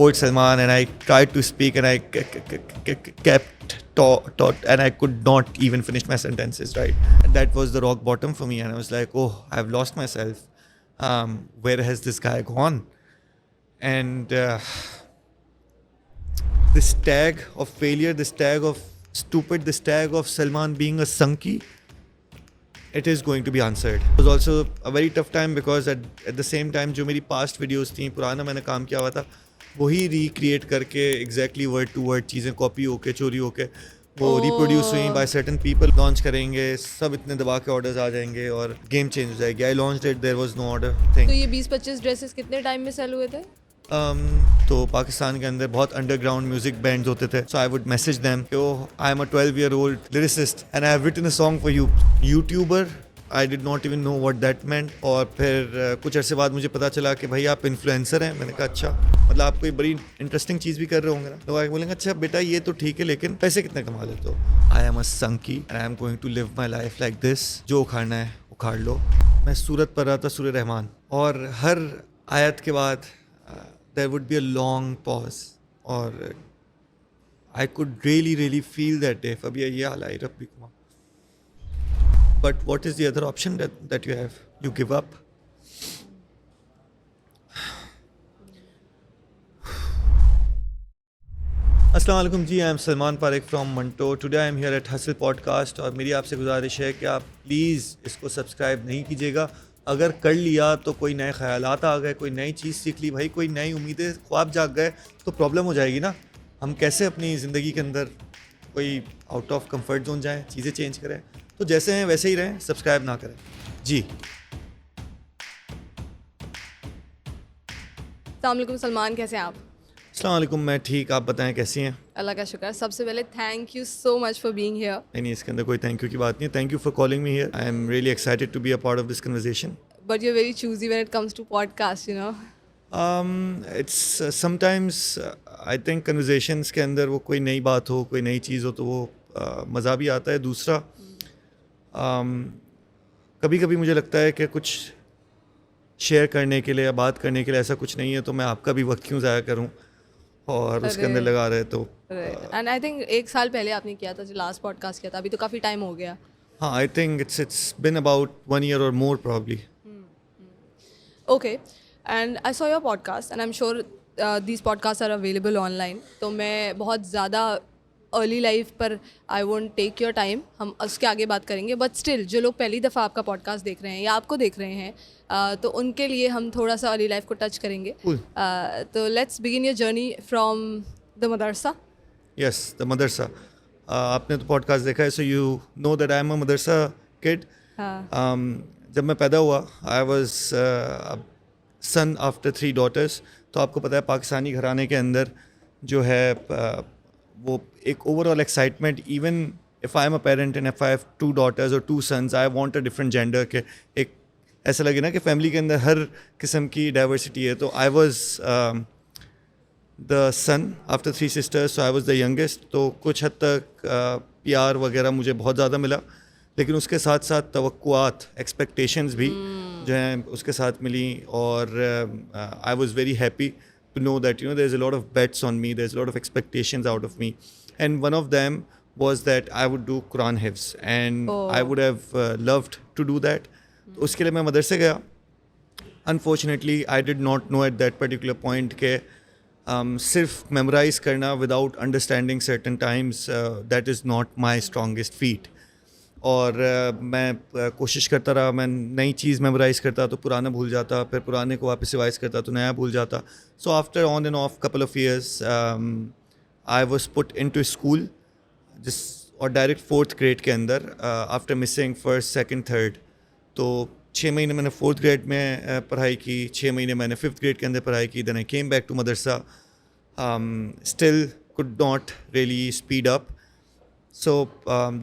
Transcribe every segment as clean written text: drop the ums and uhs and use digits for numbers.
support Salman, and I tried to speak, and I kept taught, and I could not even finish my sentences, right? And that was the rock bottom for me, and I was like, oh, I've lost myself. Where has this guy gone? And this tag of failure, this tag of stupid, this tag of Salman being a Sanki, it is going to be answered. It was also a very tough time because at the same time जो मेरी past videos थी, पुराना मैंने काम किया हुआ था, वही recreate करके exactly word to word चीज़ें copy होके चोरी होके वो reproduce हुई by certain people, launch करेंगे, सब इतने दबा के orders आ जाएंगे और game change हो जाएगी. I launched it, there was no order thing. तो ये 20-25 ड्रेसेस कितने टाइम में सेल हुए थे? तो पाकिस्तान के अंदर बहुत अंडरग्राउंड म्यूजिक बैंड्स होते थे. So I would message them कि I am a 12-year-old lyricist and I have written a song for you. YouTuber, I did not even know what that meant. और फिर कुछ अरसे बाद मुझे पता चला कि भाई आप इन्फ्लुएंसर हैं. मैंने कहा अच्छा, मतलब आप कोई बड़ी इंटरेस्टिंग चीज़ भी कर रहे होंगे ना. तो आई बोलेंगे अच्छा बेटा ये तो ठीक है, लेकिन पैसे कितने कमा लेते हो? आई एम अ संकी and I am going to live my life like this. जो उखाड़ना है उखाड़ लो. मैं सूरत पर रहा था, सूर्य रहमान, और हर आयत के बाद there would be a long pause, or I could really feel that day. Fabia ye hala hai Rabbi kuma. But what is the other option that you have? You give up. अस्सलाम वालेकुम जी, I am Salman Parekh from Manto. Today I am here at Hustle Podcast और मेरी आपसे गुजारिश है कि आप please इसको सब्सक्राइब नहीं कीजिएगा. अगर कर लिया तो कोई नए ख़यालात आ गए, कोई नई चीज़ सीख ली, भाई कोई नई उम्मीदें, ख्वाब जाग गए तो प्रॉब्लम हो जाएगी ना. हम कैसे अपनी ज़िंदगी के अंदर कोई आउट ऑफ कंफर्ट जोन जाएं, चीज़ें चेंज करें. तो जैसे हैं वैसे ही रहें, सब्सक्राइब ना करें जी. अस्सलाम वालेकुम सलमान, कैसे हैं आप? अस्सलाम वालेकुम, मैं ठीक, आप बताएं कैसी हैं? अल्लाह का शुक्र. सबसे पहले thank you so much for being here. नहीं, इसके अंदर कोई थैंक यू की बात नहीं है. Thank you for calling me here. I am really excited to be a part of this conversation. But you are very choosy when it comes to podcast, you know. It's sometimes I think conversations के अंदर वो कोई नई बात हो, कोई नई चीज़ हो तो वो मज़ा भी आता है. दूसरा कभी कभी मुझे लगता है कि कुछ शेयर करने के लिए या बात करने के लिए ऐसा कुछ नहीं है, तो मैं आपका भी वक्त क्यों ज़ाया करूं और उसके अंदर लगा रहे. तो एंड आई थिंक 1 साल पहले आपने किया था, जो लास्ट पॉडकास्ट किया था, अभी तो काफ़ी टाइम हो गया. हाँ, I think it's been about 1 year or more probably. Okay, and I saw your podcast and I am sure these podcasts are available online. तो मैं बहुत ज़्यादा अर्ली लाइफ पर I won't take your time, हम उसके आगे बात करेंगे. बट स्टिल जो लोग पहली दफ़ा आपका पॉडकास्ट देख रहे हैं या आपको देख रहे हैं, तो उनके लिए हम थोड़ा सा अर्ली लाइफ को टच करेंगे. तो let's begin your journey from the madrasa. Yes, the madrasa. आपने तो पॉडकास्ट देखा है, so you know that I am a madrasa kid. जब मैं पैदा हुआ, I was son after 3 daughters. तो आपको पता है पाकिस्तानी घराने के अंदर जो है वो एक overall excitement, even if I am a parent and if I have 2 daughters और 2 sons, I want a different gender के एक ऐसा लगे ना कि फैमिली के अंदर हर किस्म की डाइवर्सिटी है. तो I was the son after 3 sisters, so I was the youngest. तो कुछ हद तक प्यार वगैरह मुझे बहुत ज़्यादा मिला, लेकिन उसके साथ साथ तवक्कुआत, एक्सपेक्टेशंस भी जो हैं उसके साथ मिली. और I was very happy to know that, you know, there's a lot of bets on me, there's a lot of expectations out of me, and one of them was that I would do Quran hifz, and I would have loved to do that. तो उसके लिए मैं मदरसे गया. Unfortunately, I did not know at that particular point के सिर्फ memorise करना without understanding certain times, that is not my strongest feat. और मैं कोशिश करता रहा, मैं नई चीज़ मेमोराइज़ करता तो पुराना भूल जाता, फिर पुराने को वापस रिवाइज़ करता तो नया भूल जाता. So after on end of couple of years I was put into school जिस और डायरेक्ट 4th grade के अंदर, after missing 1st, 2nd, 3rd. तो 6 महीने मैंने 4th grade में पढ़ाई की, 6 महीने मैंने 5th grade के अंदर पढ़ाई की. Then I came back to मदरसा, still could not really speed up. So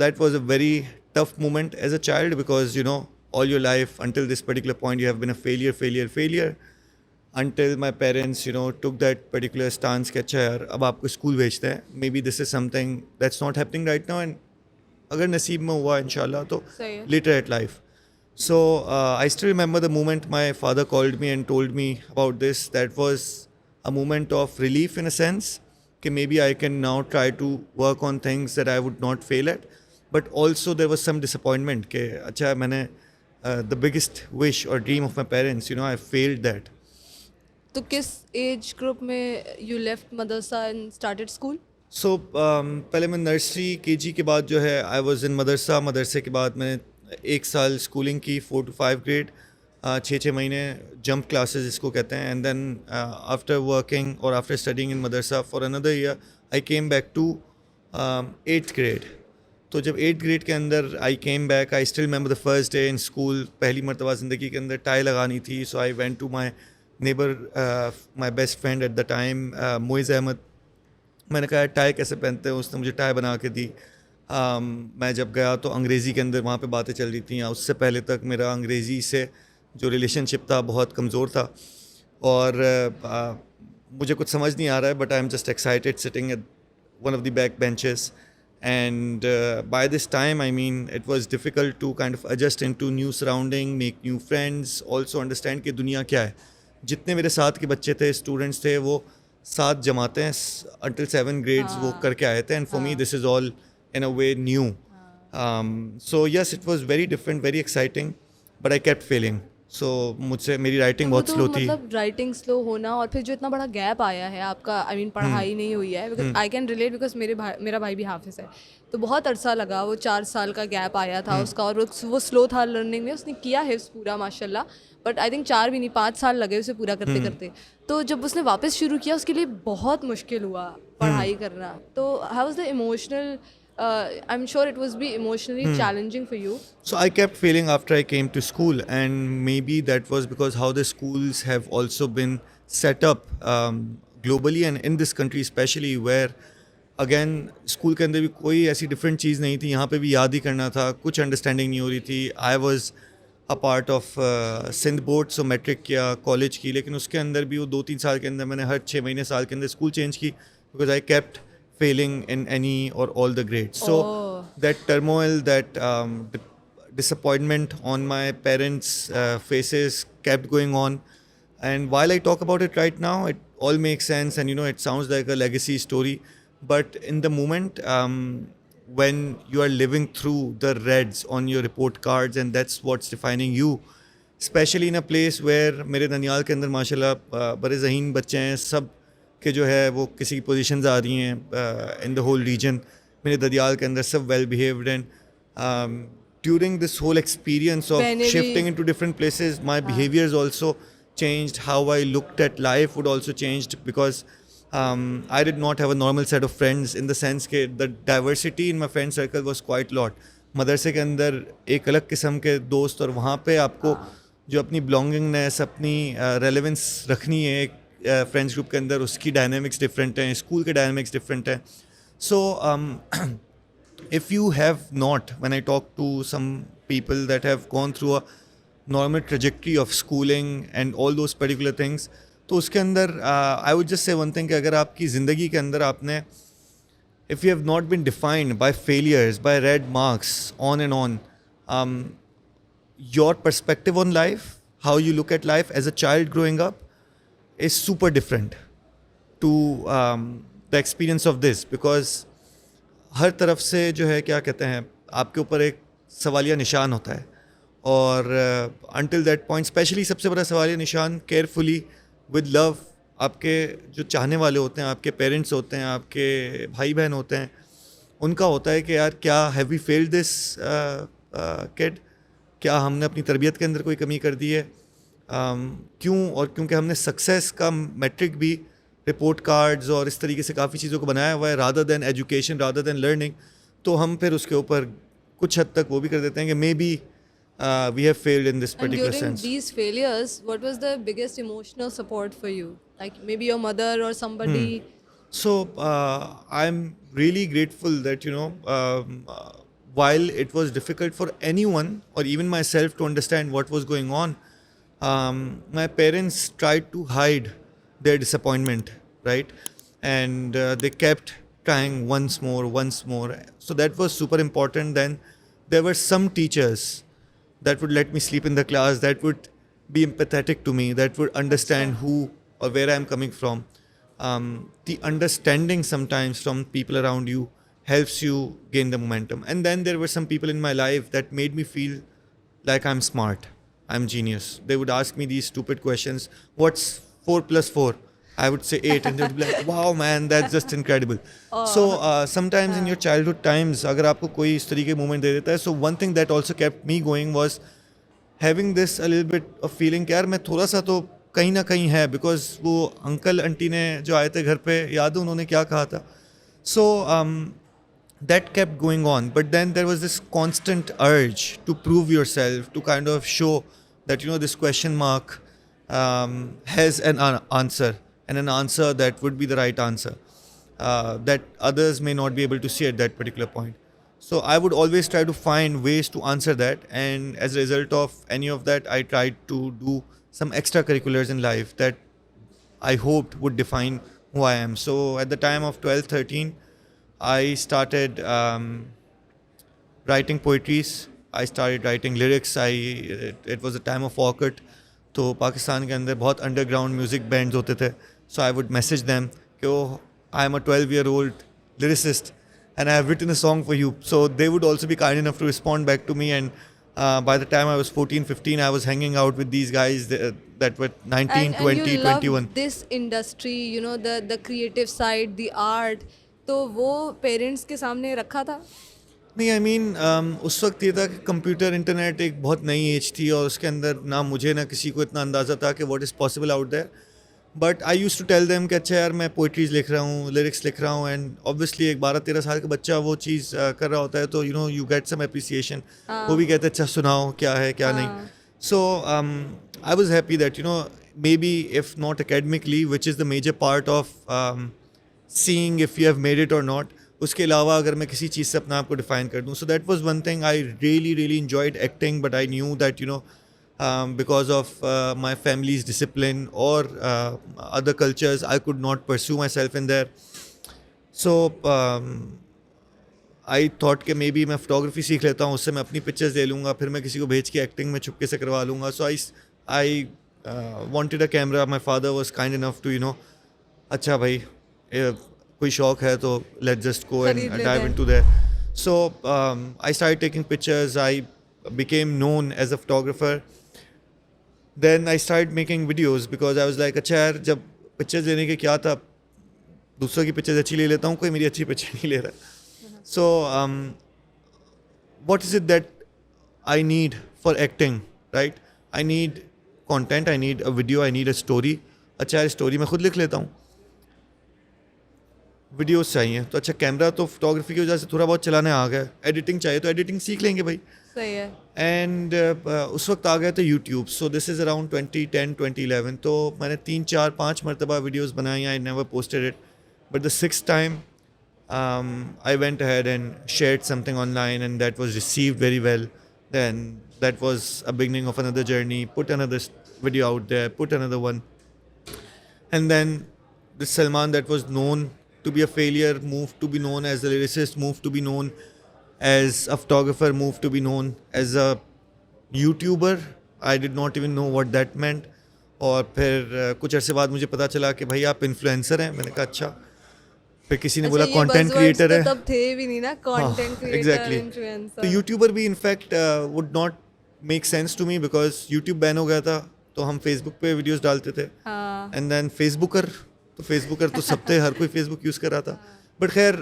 that was a very tough moment as a child, because you know all your life until this particular point you have been a failure until my parents, you know, took that particular stance कि अच्छा यार अब आपको school भेजते हैं. maybe this is something that's not happening right now, and अगर नसीब में हुआ इंशाल्लाह तो later at life. So I still remember the moment my father called me and told me about this. That was a moment of relief in a sense कि maybe I can now try to work on things that I would not fail at, but also there was some disappointment कि अच्छा मैंने the biggest wish or dream of my parents, I failed that. तो किस age group में you left madrasa and started school? So पहले मैं nursery KG के बाद जो है आई वाज इन मदरसे के बाद मैंने 1 साल स्कूलिंग की 4 to 5 ग्रेड, 6 महीने जंप क्लासेस इसको कहते हैं, एंड देन आफ्टर वर्किंग और after studying in madrasa for another year I came back to 8th grade. तो जब 8th ग्रेड के अंदर I came back, I still remember the first day in school. पहली मरतबा ज़िंदगी के अंदर टाई लगानी थी, so I went to my neighbour, my best friend at the time, Moiz Ahmed. मैंने कहा टाई कैसे पहनते हैं, उसने मुझे टाई बना के दी. मैं जब गया तो अंग्रेज़ी के अंदर वहाँ पे बातें चल रही थी. उससे पहले तक मेरा अंग्रेज़ी से जो रिलेशनशिप था बहुत कमज़ोर था, और मुझे कुछ समझ नहीं आ रहा है, but I am just excited sitting at one of the back benches. And by this time, I mean, it was difficult to kind of adjust into new surrounding, make new friends, also understand कि दुनिया क्या है. जितने मेरे साथ के बच्चे थे, स्टूडेंट्स थे, वो 7 जमातें until 7 grades वो करके आए थे, and for me this is all in a way new. So yes, it was very different, very exciting, but I kept failing. So मुझसे मेरी राइटिंग बहुत स्लो थी. मतलब राइटिंग स्लो होना, और फिर जो इतना बड़ा गैप आया है आपका, आई मीन पढ़ाई नहीं हुई है, because I can relate, because मेरा भाई भी हाफिज़ है, तो बहुत अरसा लगा, वो 4 साल का गैप आया था उसका, और वो स्लो था लर्निंग में. उसने किया हिफ्ज़ पूरा माशाल्लाह, बट आई थिंक 4 भी नहीं 5 साल लगे उसे पूरा करते करते. तो जब उसने वापस शुरू किया उसके लिए बहुत मुश्किल हुआ पढ़ाई करना. तो how was the emotional, I'm sure it was be emotionally challenging for you. So I kept failing after I came to school, and maybe that was because how the schools have also been set up globally and in this country especially, where again school के अंदर भी कोई ऐसी different चीज़ नहीं थी. यहाँ पे भी याद ही करना था, कुछ understanding नहीं हो रही थी. I was a part of Sindh board, so metric किया कॉलेज की, लेकिन उसके अंदर भी वो 2-3 साल के अंदर मैंने हर 6 महीने साल के अंदर स्कूल चेंज की, because I kept failing in any or all the grades. So that turmoil, that disappointment on my parents' faces kept going on. And while I talk about it right now, it all makes sense, and it sounds like a legacy story. But in the moment, when you are living through the reds on your report cards, and that's what's defining you, especially in a place where मेरे ननियाल के अंदर माशाल्लाह बड़े ज़हीन बच्चे हैं, सब कि जो है वो किसी की पोजीशंस आ रही हैं इन द होल रीजन. मेरे ददियाल के अंदर सब well behaved, and during this whole experience of shifting into different places, my behaviours also changed. How I looked at life would also changed, because I did not have a normal set of friends, in the sense कि the diversity in my friend circle was quite lot. मदरसे के अंदर एक अलग किस्म के दोस्त, और वहाँ पे आपको जो अपनी belongingness, अपनी relevance रखनी है एक फ्रेंड्स ग्रुप के अंदर, उसकी डायनामिक्स डिफरेंट हैं, स्कूल के डायनामिक्स डिफरेंट हैं. So if you have not, when I talk to some people that have gone through a normal trajectory of schooling and all those particular things, तो उसके अंदर I would just say one thing कि अगर आपकी ज़िंदगी के अंदर आपने, if you have not been defined by failures, by red marks on and on, your perspective on life, how you look at life as a child growing up is super different to the experience of this, because हर तरफ से जो है क्या कहते हैं आपके ऊपर एक सवालिया निशान होता है, और until that point स्पेशली सबसे बड़ा सवालिया निशान केयरफुली विद लव आपके जो चाहने वाले होते हैं, आपके पेरेंट्स होते हैं, आपके भाई बहन होते हैं, उनका होता है कि यार क्या have we failed this kid, क्या हमने अपनी तरबियत के अंदर कोई कमी कर दी है, क्यों, और क्योंकि हमने सक्सेस का मेट्रिक भी रिपोर्ट कार्ड्स और इस तरीके से काफ़ी चीज़ों को बनाया हुआ है, rather than education, rather than learning, तो हम फिर उसके ऊपर कुछ हद तक वो भी कर देते हैं कि maybe we have failed in this particular sense. And during these failures, what was the biggest emotional support for you? Like maybe your mother or somebody? So I'm really grateful that while it was difficult for anyone or even myself to understand what was going on, my parents tried to hide their disappointment, right? And they kept trying once more. So that was super important. Then there were some teachers that would let me sleep in the class, that would be empathetic to me, that would understand who or where I'm coming from, the understanding sometimes from people around you helps you gain the momentum. And then there were some people in my life that made me feel like I'm smart, I'm genius. They would ask me these stupid questions. What's 4 plus 4? I would say 8, and they would be like, wow, man, that's just incredible. So sometimes in your childhood times, अगर आपको कोई इस तरीके moment दे देता है, so one thing that also kept me going was having this a little bit of feeling कि यार मैं थोड़ा सा तो कहीं ना कहीं है, because वो अंकल आंटी ने जो आए थे घर पे, याद है उन्होंने क्या कहा था. So that kept going on, but then there was this constant urge to prove yourself, to kind of show that this question mark has an answer, and an answer that would be the right answer, that others may not be able to see at that particular point. So I would always try to find ways to answer that, and as a result of any of that, I tried to do some extracurriculars in life that I hoped would define who I am. So at the time of 12, 13, I started writing poetries. I started writing lyrics. It was a time of Orkut. तो पाकिस्तान के अंदर बहुत underground music bands होते थे. So I would message them कि I am a 12-year-old lyricist and I have written a song for you. So they would also be kind enough to respond back to me, and by the time I was 14, 15, I was hanging out with these guys that were 19, and 20, you 21. love this industry, the creative side, the art. तो वो parents के सामने रखा था? नहीं, I mean उस वक्त ये था कि कंप्यूटर इंटरनेट एक बहुत नई एज थी, और उसके अंदर ना मुझे ना किसी को इतना अंदाज़ा था कि what is possible out there. But I use to tell them कि अच्छा यार मैं पोइट्रीज़ लिख रहा हूँ, लिरिक्स लिख रहा हूँ, एंड ऑब्वियसली एक 12-13 साल का बच्चा वो चीज़ कर रहा होता है, तो यू गेट सम एप्रिसिएशन. वो भी कहते अच्छा सुनाओ क्या है क्या नहीं. So I was happy that maybe if not academically, which is the major part of seeing if you have made it or not, उसके अलावा अगर मैं किसी चीज़ से अपना आप को डिफाइन कर दूँ. So that was one thing. I really enjoyed acting, but I knew that because of my family's discipline or other cultures, I could not pursue myself in there. So I thought कि maybe मैं photography सीख लेता हूँ, उससे मैं अपनी pictures ले लूँगा, फिर मैं किसी को भेज के acting में चुपके से करवा लूँगा. So I wanted a camera. My father was kind enough to अच्छा भाई कोई शौक है तो let's just go and dive into there. So I started taking pictures. I became known as a photographer. Then I started making videos because I was like अच्छा यार जब pictures लेने के क्या था, दूसरों की पिक्चर्स अच्छी ले लेता हूँ, कोई मेरी अच्छी पिक्चर नहीं ले रहा. So what is it that I need for acting, right? I need content, I need a video, I need a story. अच्छा यार स्टोरी मैं खुद लिख लेता हूँ, वीडियोस चाहिए तो अच्छा कैमरा तो फोटोग्राफी की वजह से थोड़ा बहुत चलाने आ गया, एडिटिंग चाहिए तो एडिटिंग सीख लेंगे भाई. सही है. एंड उस वक्त आ गया था YouTube. So this is around 2010, 2011. तो मैंने 3, 4, 5 मरतबा वीडियोज़ बनाई. I never posted it, but the 6th time I went ahead and shared something online, and that was received very well. Then that was a beginning of another journey. Put another video out there, put another one, and then this Salman that was known to be a failure moved to be known as a lyricist, moved to be known as a photographer, moved to be known as a YouTuber. I did not even know what that meant. और फिर कुछ अरसे बाद मुझे पता चला कि भाई आप इन्फ्लुएंसर हैं. मैंने कहा अच्छा. फिर किसी ने बोला कंटेंट क्रिएटर है. तब थे भी नहीं ना कंटेंट क्रिएटर, एग्जैक्टली. इन्फ्लुएंसर. तो यूट्यूबर भी in fact would not make sense to me because YouTube ban हो गया था, तो हम फेसबुक पे वीडियोस डालते थे. एंड देन फेसबुकर तो सब थे, हर कोई फेसबुक यूज़ कर रहा था. बट खैर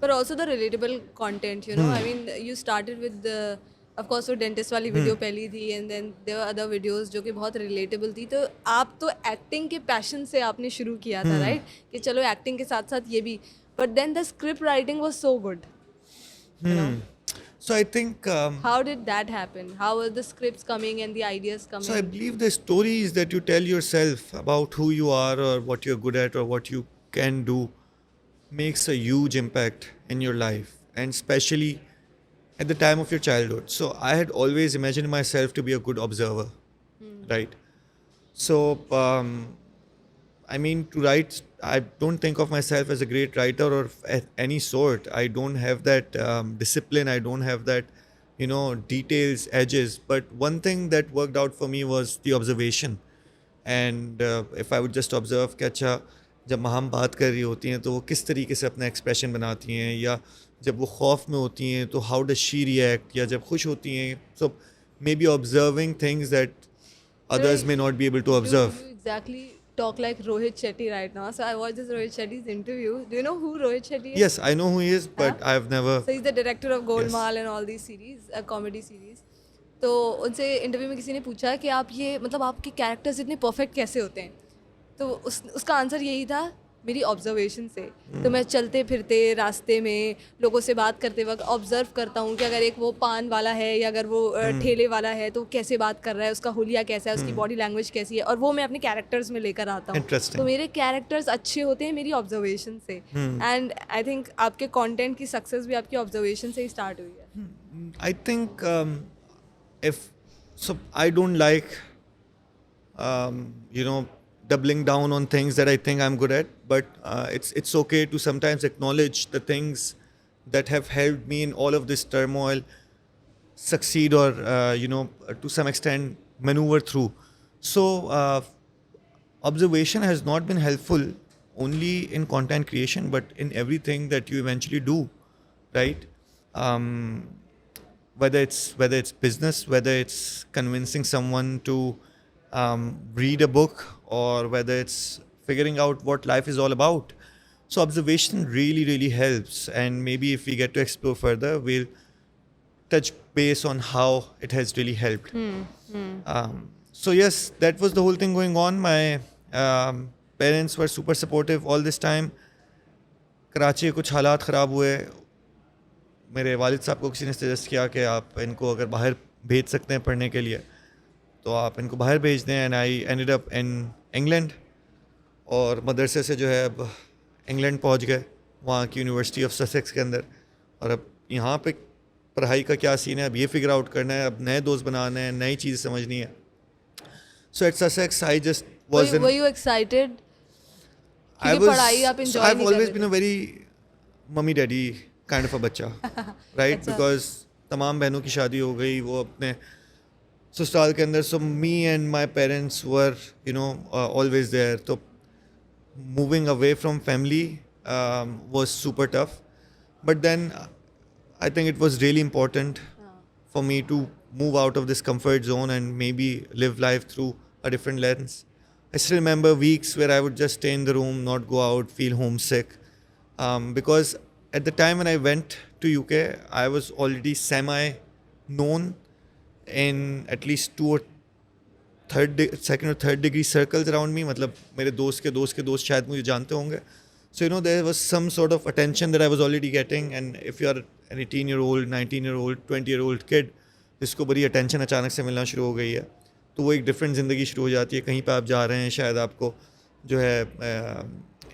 but also the relatable content, I mean you started with the, of course वो डेंटिस्ट वाली वीडियो पहली थी, and then there were other videos जो कि बहुत relatable थी. तो आप तो एक्टिंग के पैशन से आपने शुरू किया था, राइट? कि चलो एक्टिंग के साथ साथ ये भी. but then the script writing was so good. So I think how did that happen? How were the scripts coming and the ideas coming? So I believe the stories that you tell yourself about who you are or what you're good at or what you can do makes a huge impact in your life, and especially at the time of your childhood. So I had always imagined myself to be a good observer, right? So I mean, to write, I don't think of myself as a great writer or at any sort. I don't have that discipline. I don't have that, details, edges. But one thing that worked out for me was the observation. And if I would just observe कि अच्छा जब हम बात कर रही होती हैं तो वो किस तरीके से अपना एक्सप्रेशन बनाती हैं, या जब वो खौफ में होती हैं तो हाउ डज शी रिएक्ट, या जब खुश होती हैं, so maybe observing things that others may not be able to observe. You exactly talk like Rohit Shetty right now. So I watched this Rohit Shetty's interview. Do you know who Rohit Shetty is? Yes, I know who he is, but I've never. So he's the director of Golmaal Yes. and all these series, comedy series. तो उनसे interview में किसी ने पूछा कि आप ये मतलब आपके कैरेक्टर्स इतने परफेक्ट कैसे होते हैं, तो उसका आंसर यही था, मेरी ऑब्जर्वेशन से। तो मैं चलते फिरते रास्ते में लोगों से बात करते वक्त ऑब्जर्व करता हूँ कि अगर एक वो पान वाला है या अगर वो ठेले वाला है तो कैसे बात कर रहा है, उसका हुलिया कैसा है, उसकी बॉडी लैंग्वेज कैसी है, और वो मैं अपने कैरेक्टर्स में लेकर आता हूँ। Interesting. तो मेरे कैरेक्टर्स अच्छे होते हैं मेरी ऑब्जर्वेशन से, एंड आई थिंक आपके कंटेंट की सक्सेस भी आपकी ऑब्जर्वेशन से ही स्टार्ट हुई है। I think if so, I don't like you know, doubling down on things that I think I'm good at, but it's okay to sometimes acknowledge the things that have helped me in all of this turmoil succeed, or you know, to some extent maneuver through. So observation has not been helpful only in content creation, but in everything that you eventually do, right? Whether it's business, whether it's convincing someone to read a book, or whether it's figuring out what life is all about. So observation really, really helps. And maybe if we get to explore further, we'll touch base on how it has really helped. So yes, that was the whole thing going on. My parents were super supportive all this time. Karachi कुछ हालात ख़राब हुए, मेरे वालिद साहब को किसी ने सजेस्ट किया कि आप इनको अगर बाहर भेज सकते हैं पढ़ने के लिए तो आप इनको बाहर भेज दें, and I ended up in England, और मदरसे से जो है अब इंग्लैंड पहुंच गए, वहाँ की यूनिवर्सिटी ऑफ ससेक्स के अंदर। और अब यहाँ पे पढ़ाई का क्या सीन है, अब ये फिगर आउट करना है, अब नए दोस्त बनाने हैं, नई चीज़ समझनी है। So at Sussex I just was in, were you excited? I was, पढ़ाई आप so enjoy I've नहीं always कर been a रहे very mummy daddy kind of a बच्चा, right? Because तमाम बहनों की शादी हो गई, वो अपने ससुराल के अंदर, so me and my parents were, you know, always there. So moving away from family was super tough, but then I think it was really important for me to move out of this comfort zone and maybe live life through a different lens. I still remember weeks where I would just stay in the room, not go out, feel homesick. Because at the time when I went to UK, I was already semi-known in at least second or third degree circles around me. मतलब मेरे दोस्त के दोस्त शायद मुझे जानते होंगे. So you know, there was some sort of attention that I was already getting. And if you are an 18-year-old, 19-year-old, 20-year-old kid, जिसको बड़ी attention अचानक से मिलना शुरू हो गई है, तो वो एक डिफरेंट ज़िंदगी शुरू हो जाती है। कहीं पे आप जा रहे हैं, शायद आपको जो है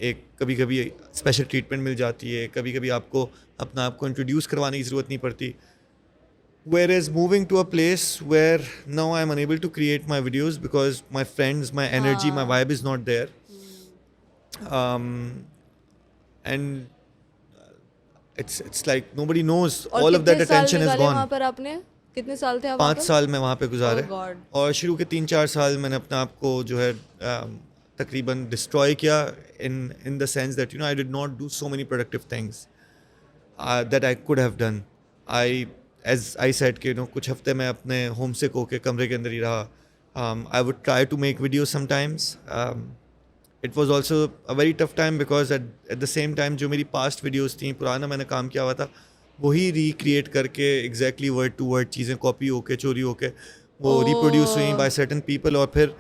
एक कभी कभी स्पेशल ट्रीटमेंट मिल जाती है, कभी कभी आपको अपना आपको इंट्रोड्यूस करवाने की ज़रूरत नहीं पड़ती। Whereas moving to a place where now I'm unable to create my videos because my friends, my energy, my vibe is not there. And it's like nobody knows, all of that attention is gone. वहाँ पर आपने कितने साल थे आप? 5 साल मैं वहाँ पे गुजारे। Oh God. और शुरू के 3-4 साल मैंने अपने आप को जो है तकरीबन डिस्ट्रॉय किया in the sense that, you know, I did not do so many productive things that I could have done. As I said कि, you know, कुछ हफ्ते मैं अपने होम सिक होके कमरे के अंदर ही रहा. I would try to make videos sometimes. It was also a very tough time because at the same time जो मेरी past videos थी, पुराना मैंने काम किया हुआ था, वही रिक्रिएट करके एग्जैक्टली वर्ड टू वर्ड चीज़ें कॉपी होके चोरी होके वो रिप्रोड्यूस हुई बाय सर्टन पीपल, और फिर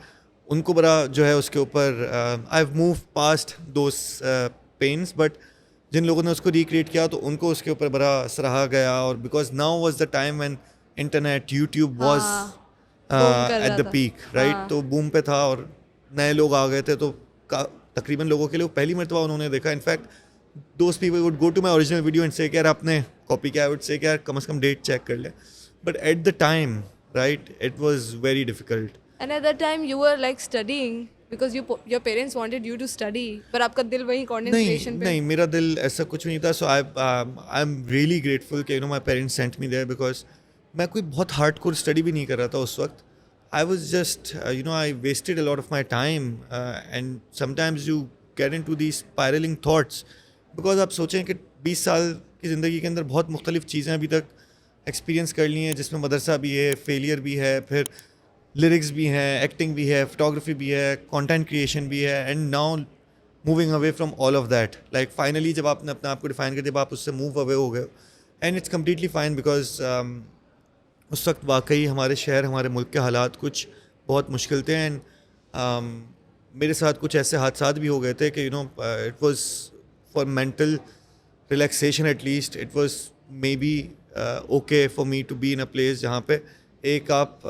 उनको बड़ा जो है उसके ऊपर I have move past those pains, but जिन लोगों ने उसको रिक्रिएट किया तो उनको उसके ऊपर बड़ा सराहा गया। और because now was the time when internet YouTube was at the peak, right? तो बूम पे था और नए लोग आ गए थे, तो तकरीबन लोगों के लिए पहली मरतबा उन्होंने देखा। In fact those people would go to my original video and say कि यार आपने कॉपी किया, I would say कि यार कम से कम डेट चेक कर ले। But at the time, right, it was very difficult. And at that time you were like studying because your parents wanted you to study, पर आपका दिल वहीं content creation पे? नहीं, मेरा दिल ऐसा कुछ नहीं था। So I'm really grateful कि, you know, my parents sent me there because मैं कोई बहुत hardcore study भी नहीं कर रहा था उस वक्त. I was just, I wasted a lot of my time, and sometimes you get into these spiraling thoughts because आप सोचें कि 20 साल की ज़िंदगी के अंदर बहुत मुख्तलिफ चीज़ें अभी तक एक्सपीरियंस कर ली हैं, जिसमें मदरसा भी है, फेलियर भी है, फिर लिरिक्स भी हैं, एक्टिंग भी है, फोटोग्राफी भी है, कंटेंट क्रिएशन भी है, and now moving away from all of that. Like finally जब आपने अपने आप को डिफाइन कर दिया, जब आप उससे मूव अवे हो गए, and it's completely fine because उस वक्त वाकई हमारे शहर, हमारे मुल्क के हालात कुछ बहुत मुश्किल थे. एंड मेरे साथ कुछ ऐसे हादसा भी हो गए थे कि it was for mental relaxation at least, it was maybe okay for me to be in a place जहाँ पे एक आप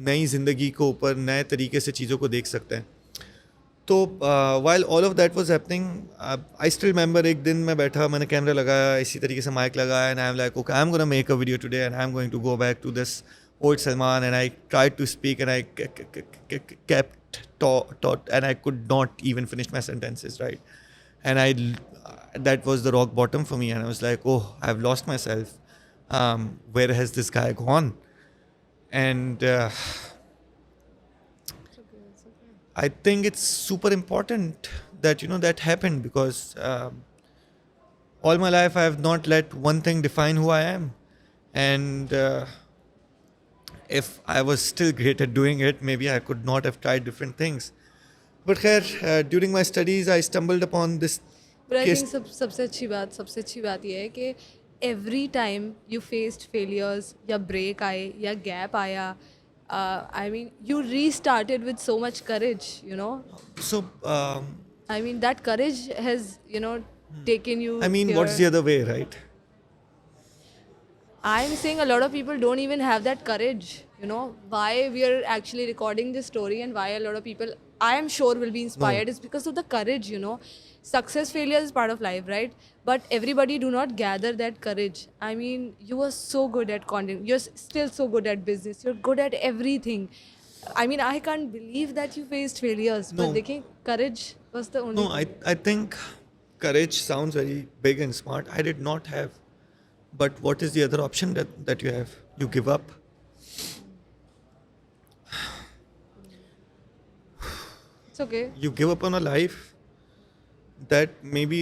नई ज़िंदगी को ऊपर नए तरीके से चीज़ों को देख सकते हैं. तो while all of that was happening, I still remember एक दिन मैं बैठा, मैंने कैमरा लगाया, इसी तरीके से माइक लगाया, and I am like okay, I am gonna make a video today and I am going to go back to this old Salman, and I tried to speak and I kept taught and I could not even finish my sentences, right? And that was the rock bottom for me, and I was like, oh, I've lost myself. Where has this guy gone? And I think it's super important that that happened because all my life I have not let one thing define who I am, and if I was still great at doing it, maybe I could not have tried different things. But khair, during my studies I stumbled upon this But I case. think सबसे अच्छी बात ये है कि every time you faced failures या break आए या gap आया, I mean you restarted with so much courage, So I mean that courage has taken you I mean, here. what's the other way, right? I'm saying a lot of people don't even have that courage. Why we are actually recording this story and why a lot of people, I am sure, will be inspired is because of the courage. Success, failure is part of life, right? But everybody do not gather that courage. I mean, you are so good at content. You're still so good at business. You're good at everything. I mean, I can't believe that you faced failures. No. But देखिए, courage was the only No, I think courage sounds very big and smart. I did not have. But what is the other option that you have? You give up. It's okay. You give up on a life that maybe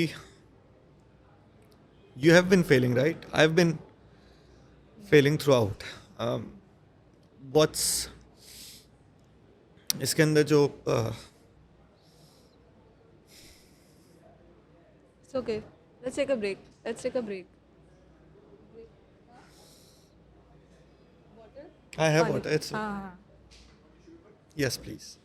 you have been failing, right? I've been failing throughout. What's इसके अंदर जो It's okay. Let's take a break. I have water. It's हाँ. yes, please.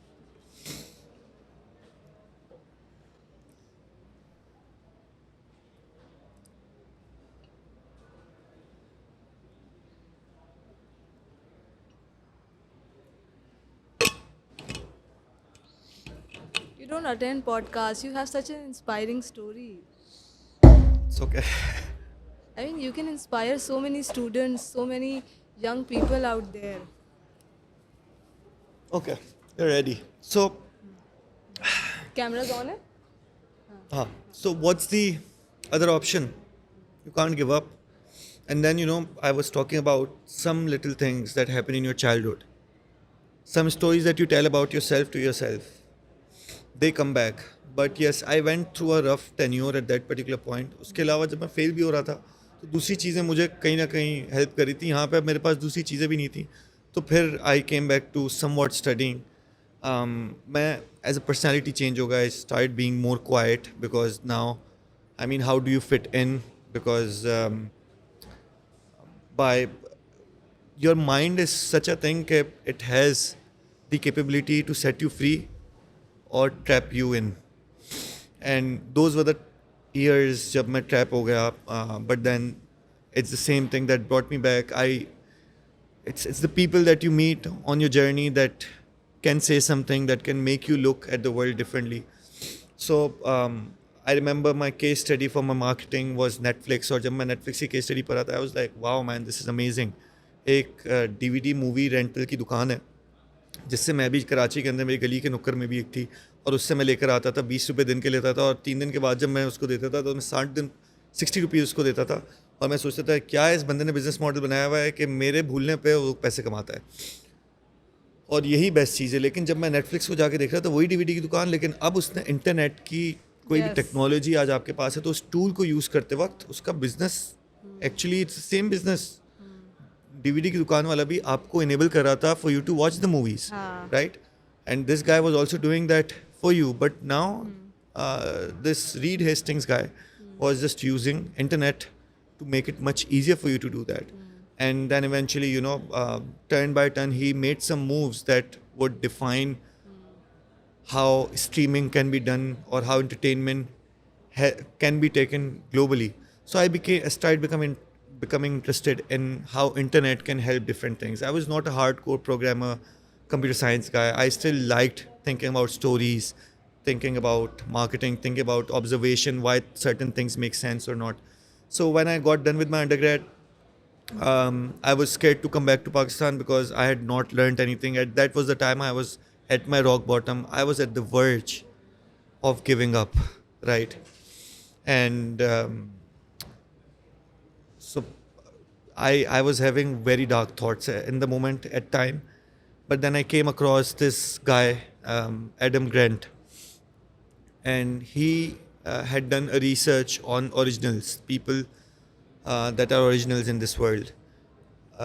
You don't attend podcasts. You have such an inspiring story. It's okay. I mean, you can inspire so many students, so many young people out there. Okay, you're ready. So, Cameras on it? so what's the other option? You can't give up. And then, I was talking about some little things that happen in your childhood. Some stories that you tell about yourself to yourself. They come back. But yes, I went through a rough tenure at that particular point. उसके अलावा जब मैं fail भी हो रहा था तो दूसरी चीज़ें मुझे कहीं ना कहीं हेल्प करी थी. यहाँ पे मेरे पास दूसरी चीज़ें भी नहीं थी. तो फिर I came back to somewhat studying. मैं एज अ पर्सनैलिटी चेंज हो गया. I start being more quiet because now I mean how do you fit in because by your mind is such a thing that it has the capability to set you free or trap you in. And those were the years jab main trap ho gaya, but then it's the same thing that brought me back. It's the people that you meet on your journey that can say something that can make you look at the world differently. So I remember my case study for my marketing was Netflix. और जब मैं Netflix की case study पढ़ा था, I was like, wow man, this is amazing. एक DVD movie rental की दुकान है जिससे मैं भी कराची के अंदर मेरी गली के नुक्कर में भी एक थी और उससे मैं लेकर आता था. 20 रुपये दिन के लेता था और 3 दिन के बाद जब मैं उसको देता था तो मैं 60 रुपीज़ उसको देता था. और मैं सोचता था क्या इस बंदे ने बिज़नेस मॉडल बनाया हुआ है कि मेरे भूलने पे वो पैसे कमाता है. और यही बेस्ट चीज़ है. लेकिन जब मैं नेटफ्लिक्स को जाके देख रहा था वही डीवीडी की दुकान, लेकिन अब उसने इंटरनेट की कोई भी Yes. टेक्नोलॉजी आज आपके पास है तो उस टूल को यूज़ करते वक्त उसका business actually it's same business. DVD की दुकान वाला भी आपको इनेबल कर रहा था for you to watch the movies, हाँ. Right? And this guy was also doing that for you, but now this Reed Hastings guy was just using internet to make it much easier for you to do that. And then eventually, turn by turn, he made some moves that would define how streaming can be done or how entertainment can be taken globally. So I started becoming interested in how internet can help different things. I was not a hardcore programmer, computer science guy. I still liked thinking about stories, thinking about marketing, thinking about observation, why certain things make sense or not. So when I got done with my undergrad, I was scared to come back to Pakistan because I had not learned anything. That was the time I was at my rock bottom. I was at the verge of giving up, right? And so I was having very dark thoughts in the moment at time. But then I came across this guy, Adam Grant, and he had done a research on originals, people that are originals in this world.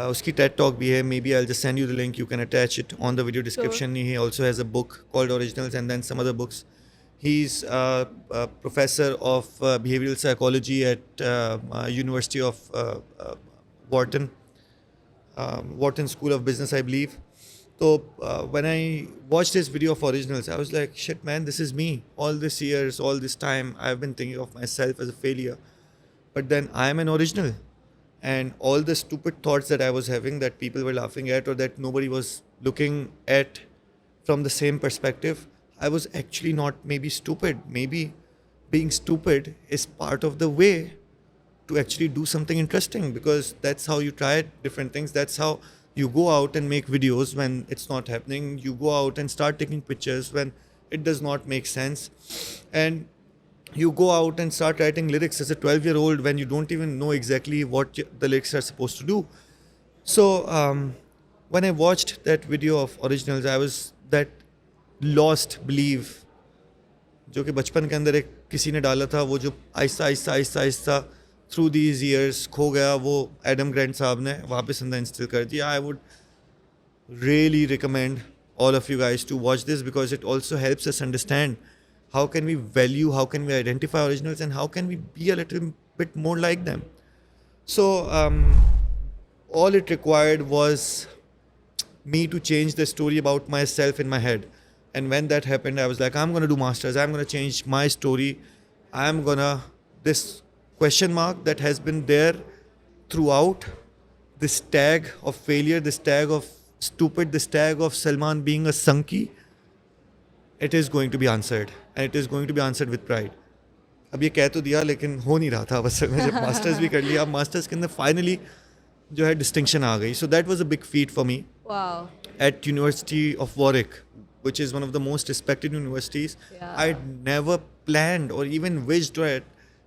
Uski TED talk bhi hai, maybe I'll just send you the link, you can attach it on the video description. He also has a book called Originals and then some other books. He's a professor of behavioral psychology at University of Wharton School of Business, I believe. So when I watched this video of Originals, I was like, shit man, this is me. All these years, all this time, I've been thinking of myself as a failure. But then I am an original. And all the stupid thoughts that I was having that people were laughing at or that nobody was looking at from the same perspective, I was actually not maybe stupid. Maybe being stupid is part of the way to actually do something interesting, because that's how you try different things. That's how you go out and make videos when it's not happening. You go out and start taking pictures when it does not make sense. And you go out and start writing lyrics as a 12-year-old when you don't even know exactly what the lyrics are supposed to do. So when I watched that video of Originals, I was that lost belief जो कि बचपन के अंदर एक किसी ने डाला था, वो जो Aahista Aahista Aahista Aahista through these years खो गया, वो एडम ग्रांट साहब ने वापस अंदर इंस्टिल कर दिया. I would really recommend all of you guys to watch this because it also helps us understand how can we value, how can we identify originals, and how can we be a little bit more like them. So all it required was me to change the story about myself in my head. And when that happened, I was like, I'm going to do masters. I'm going to change my story. I'm going to, this question mark that has been there throughout, this tag of failure, this tag of stupid, this tag of Salman being a Sanki, it is going to be answered. And it is going to be answered with pride. अब ये कह तो दिया लेकिन हो नहीं रहा था बस मैं जब मास्टर्स भी कर लिया, अब मास्टर्स के अंदर फाइनली जो है डिस्टिंक्शन आ गई. So that was a big feet for me at University of Warwick, which is one of the most respected universities. Yeah. I never planned or even wished or had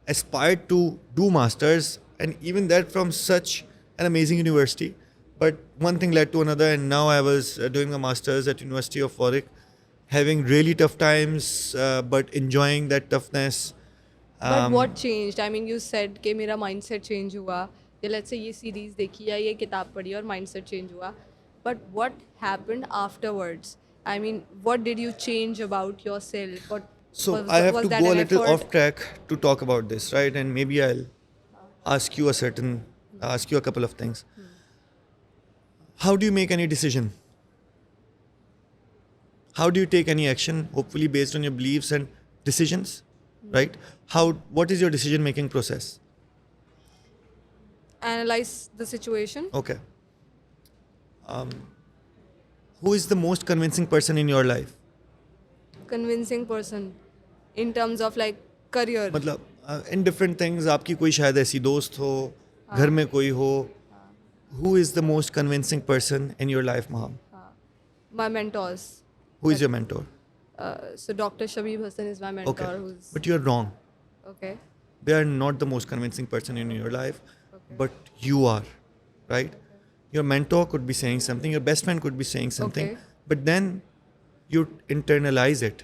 aspired to do masters, and even that from such an amazing university. But one thing led to another, and now I was doing a masters at University of Warwick, having really tough times, but enjoying that toughness. But what changed? I mean, you said कि मेरा mindset change हुआ, या let's say ये series देखी या ये किताब पढ़ी और mindset change हुआ. But what happened afterwards? I mean, what did you change about yourself? So I have to go a little off track to talk about this, right? And maybe I'll ask you a couple of things. How do you make any decision? How do you take any action? Hopefully based on your beliefs and decisions, right? What is your decision-making process? Analyze the situation. Okay. Who is the most convincing person in your life? Convincing person in terms of like career. मतलब in different things, आपकी कोई शायद ऐसी दोस्त हो, घर में कोई हो. Who is the most convincing person in your life, Maham? My mentors. Who is your mentor? So Dr. Shabib Hassan is my mentor. Okay. Who's But you're wrong. okay. They are not the most convincing person in your life, but you are, right? Your mentor could be saying something, your best friend could be saying something, Okay. but then you internalize it.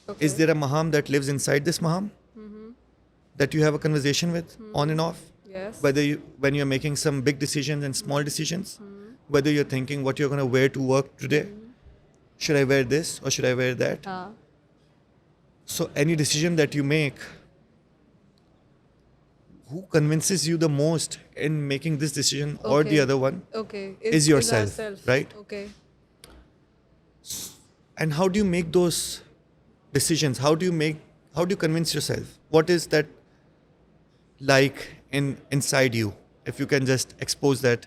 Okay. Is there a maham that lives inside this maham that you have a conversation with on and off? Yes. Whether when you're making some big decisions and small decisions, whether you're thinking what you're going to wear to work today, should I wear this or should I wear that? So any decision that you make, who convinces you the most in making this decision or the Okay. other one? Okay. Is yourself, ourself. right? Okay. And how do you make those decisions? How do you convince yourself? What is that like inside you? If you can just expose that.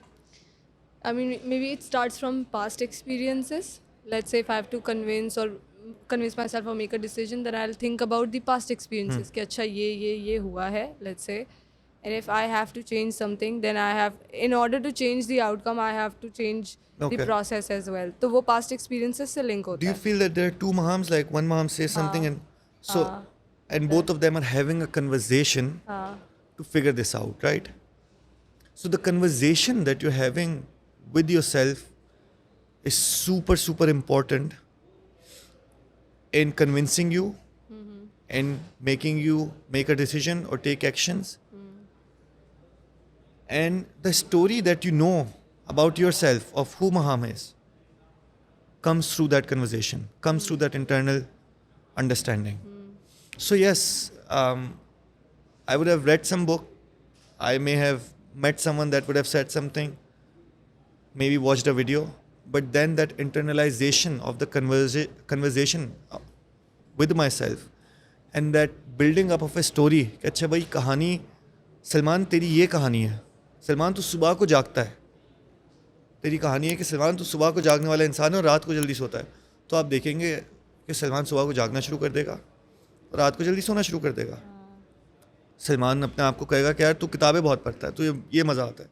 I mean, maybe it starts from past experiences. Let's say if I have to convince myself or make a decision, then I'll think about the past experiences. कि अच्छा ये हुआ है, let's say. And if I have to change something, then in order to change the outcome, I have to change Okay. the process as well. तो वो past experiences से link Do होता you है. feel that there are two mahams, like one maham says something and both of them are having a conversation to figure this out, right? So the conversation that you're having with yourself is super, super important in convincing you and making you make a decision or take actions. And the story that you know about yourself of who Maham is comes through that conversation, comes through that internal understanding. So yes, I would have read some book. I may have met someone that would have said something, maybe watched a video, but then that internalization of the conversation with myself and that building up of a story कि अच्छा भाई कहानी सलमान तेरी ये कहानी है, सलमान तू सुबह को जागता है, तेरी कहानी है कि सलमान तू सुबह को जागने वाला इंसान है और रात को जल्दी सोता है. तो आप देखेंगे कि सलमान सुबह को जागना शुरू कर देगा और रात को जल्दी सोना शुरू कर देगा. सलमान अपने आप को कहेगा कि यार तू किताबें बहुत पढ़ता है, तो ये मज़ा आता है.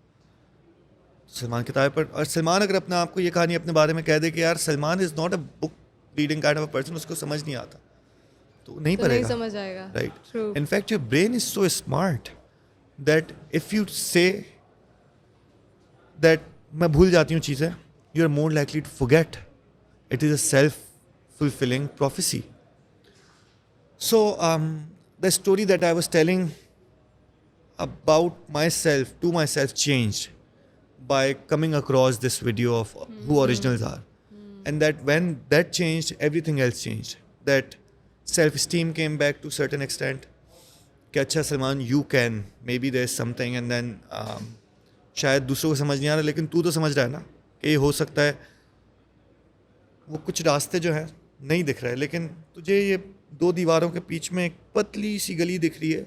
सलमान किताबें पढ़, और सलमान अगर अपने आप को ये कहानी अपने बारे में कह दे कि यार Salman is not a book reading kind of a person, उसको समझ नहीं आता, तो नहीं तो नहीं पढ़ेगा. समझ आएगा. Right. True. In fact, your brain is so smart that if you say that मैं भूल जाती हूँ चीज़ें, you are more likely to forget. It is a self-fulfilling prophecy. So the story that I was telling about myself to myself changed by coming across this video of who originals are. And that when that changed, everything else changed. That self-esteem came back to a certain extent. कि अच्छा Salman you can, maybe there is something, and then शायद दूसरों को समझ नहीं आ रहा, लेकिन तू तो समझ रहा है ना कि ये हो सकता है. वो कुछ रास्ते जो हैं नहीं दिख रहे हैं, लेकिन तुझे ये दो दीवारों के बीच में एक पतली सी गली दिख रही है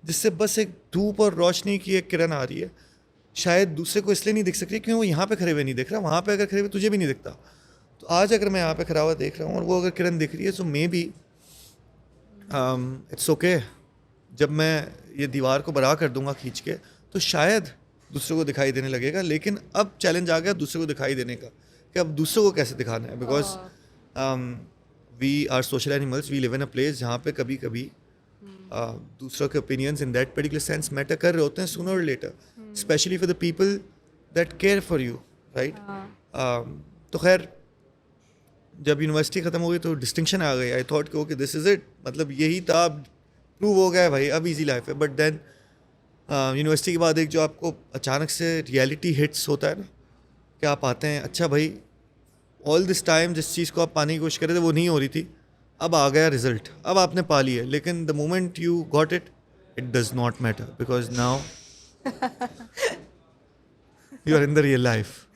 जिससे बस एक धूप और रोशनी की एक किरण आ रही है. शायद दूसरे को इसलिए नहीं दिख सकती क्योंकि वो यहाँ पे खड़े हुए नहीं दिख रहा, वहाँ पे अगर खड़े हुए तुझे भी नहीं दिखता. तो आज अगर मैं यहाँ पे खड़ा हुआ देख रहा हूँ और वो अगर किरण दिख रही है, तो मे बी इट्स ओके. जब मैं ये दीवार को बड़ा कर दूंगा खींच के, तो शायद दूसरों को दिखाई देने लगेगा. लेकिन अब चैलेंज आ गया दूसरों को दिखाई देने का कि अब दूसरों को कैसे दिखाना है. Because we are social animals, we live in a place जहाँ पे कभी कभी दूसरों के opinions in that particular sense matter कर रहे होते हैं sooner or later, especially for the people that care for you, right. तो खैर जब यूनिवर्सिटी ख़त्म हो गई तो डिस्टिंक्शन आ गई. आई थॉट कि ओके दिस इज़ इट, मतलब यही था, अब प्रूव हो गया भाई, अब इजी लाइफ है. बट देन यूनिवर्सिटी के बाद एक जो आपको अचानक से रियलिटी हिट्स होता है ना, कि आप आते हैं अच्छा भाई ऑल दिस टाइम जिस चीज़ को आप पाने की कोशिश कर रहे थे वो नहीं हो रही थी, अब आ गया रिजल्ट, अब आपने पा लिया. लेकिन the moment you got it, it does not matter because now you are in the real life.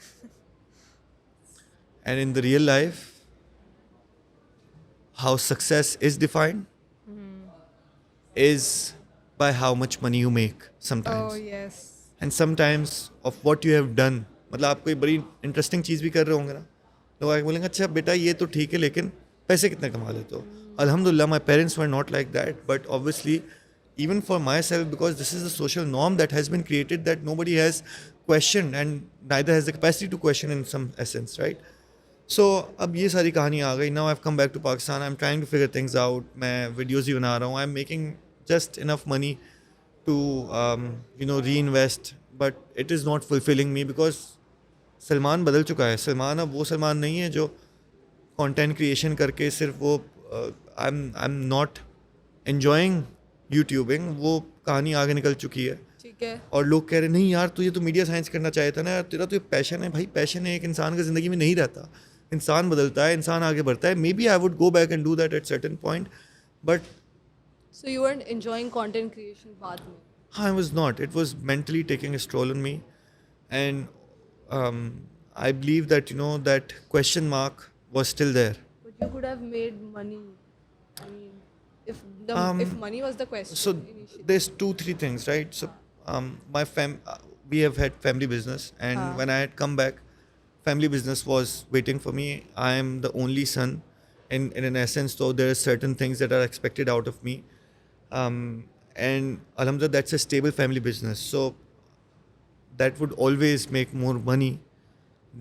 And in the real life how success is defined is by how much money you make sometimes. Oh yes. And sometimes of what you have done. मतलब आप कोई बड़ी interesting चीज़ भी कर रहे होंगे ना, लोग आके बोलेंगे अच्छा बेटा ये तो ठीक है लेकिन पैसे कितने कमा लेते हो. अल्हम्दुलिल्लाह my parents were not like that, but obviously even for myself, because this is a social norm that has been created that nobody has questioned and neither has the capacity to question in some essence, right? So अब ये सारी कहानी आ गई. Now I've come back to Pakistan. I'm trying to figure things out. मैं videos ही बना रहा हूँ. I'm making just enough money to reinvest, but it is not fulfilling me because Salman बदल चुका है. सलमान अब वो सलमान नहीं है जो कंटेंट क्रिएशन करके सिर्फ वो I am not enjoying YouTubing, वो कहानी आगे निकल चुकी है। ठीक है। और लोग कह रहे नहीं यार तुझे तो मीडिया साइंस करना चाहिए था ना यार, तेरा तो ये पैशन है। भाई पैशन है एक इंसान की ज़िंदगी में नहीं रहता, इंसान बदलता है, इंसान आगे बढ़ता है। Maybe I would go back and do that at certain point, but So you weren't enjoying content creation बाद में? I was not. It was mentally taking a stroll on me, and I believe that that question mark was still there. But you could have made money. I mean, if if money was the question So initially. there's 2-3 things, right? So we have had family business, and when I had come back, family business was waiting for me. I am the only son, in an essence, though there are certain things that are expected out of me. And alhamdulillah, that's a stable family business, so that would always make more money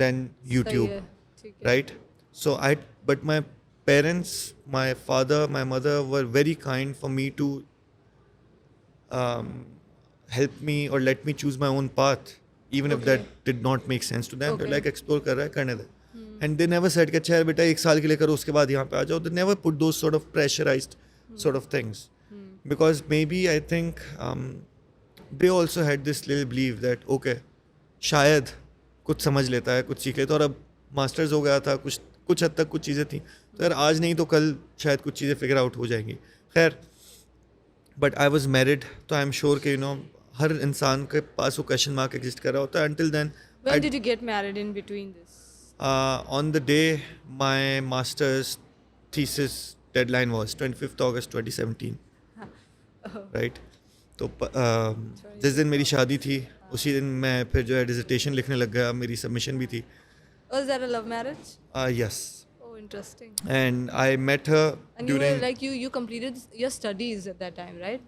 than YouTube, सही है, ठीक है। right? But my parents, my father, my mother were very kind for me to help me or let me choose my own path, even if that did not make sense to them. They're like, explore कर रहा है, करने दे. And they never said कि अच्छा यार बेटा 1 साल के लिए करो उसके बाद यहाँ पे आ जाओ. They never put those sort of pressurized sort of things, because maybe I think they also had this little belief that okay, शायद कुछ समझ लेता है, कुछ सीख लेता है, और अब मास्टर्स हो गया था, कुछ हद तक कुछ चीज़ें थी, तो यार आज नहीं तो कल शायद कुछ चीज़ें फिगर आउट हो जाएंगी. खैर, बट आई वॉज मैरिड, तो आई एम श्योर कि हर इंसान के पास वो क्वेश्चन मार्क एग्जिस्ट कर रहा होता है. until then When did you get married in between this? on the day my master's thesis deadline was 25th August 2017, right? तो जिस दिन मेरी शादी थी उसी दिन मैं फिर जो है डिसर्टेशन लिखने लग गया. मेरी सबमिशन भी थी. Was that a love marriage? Yes, Oh, interesting. and I met her And you during were like you completed your studies at that time, right?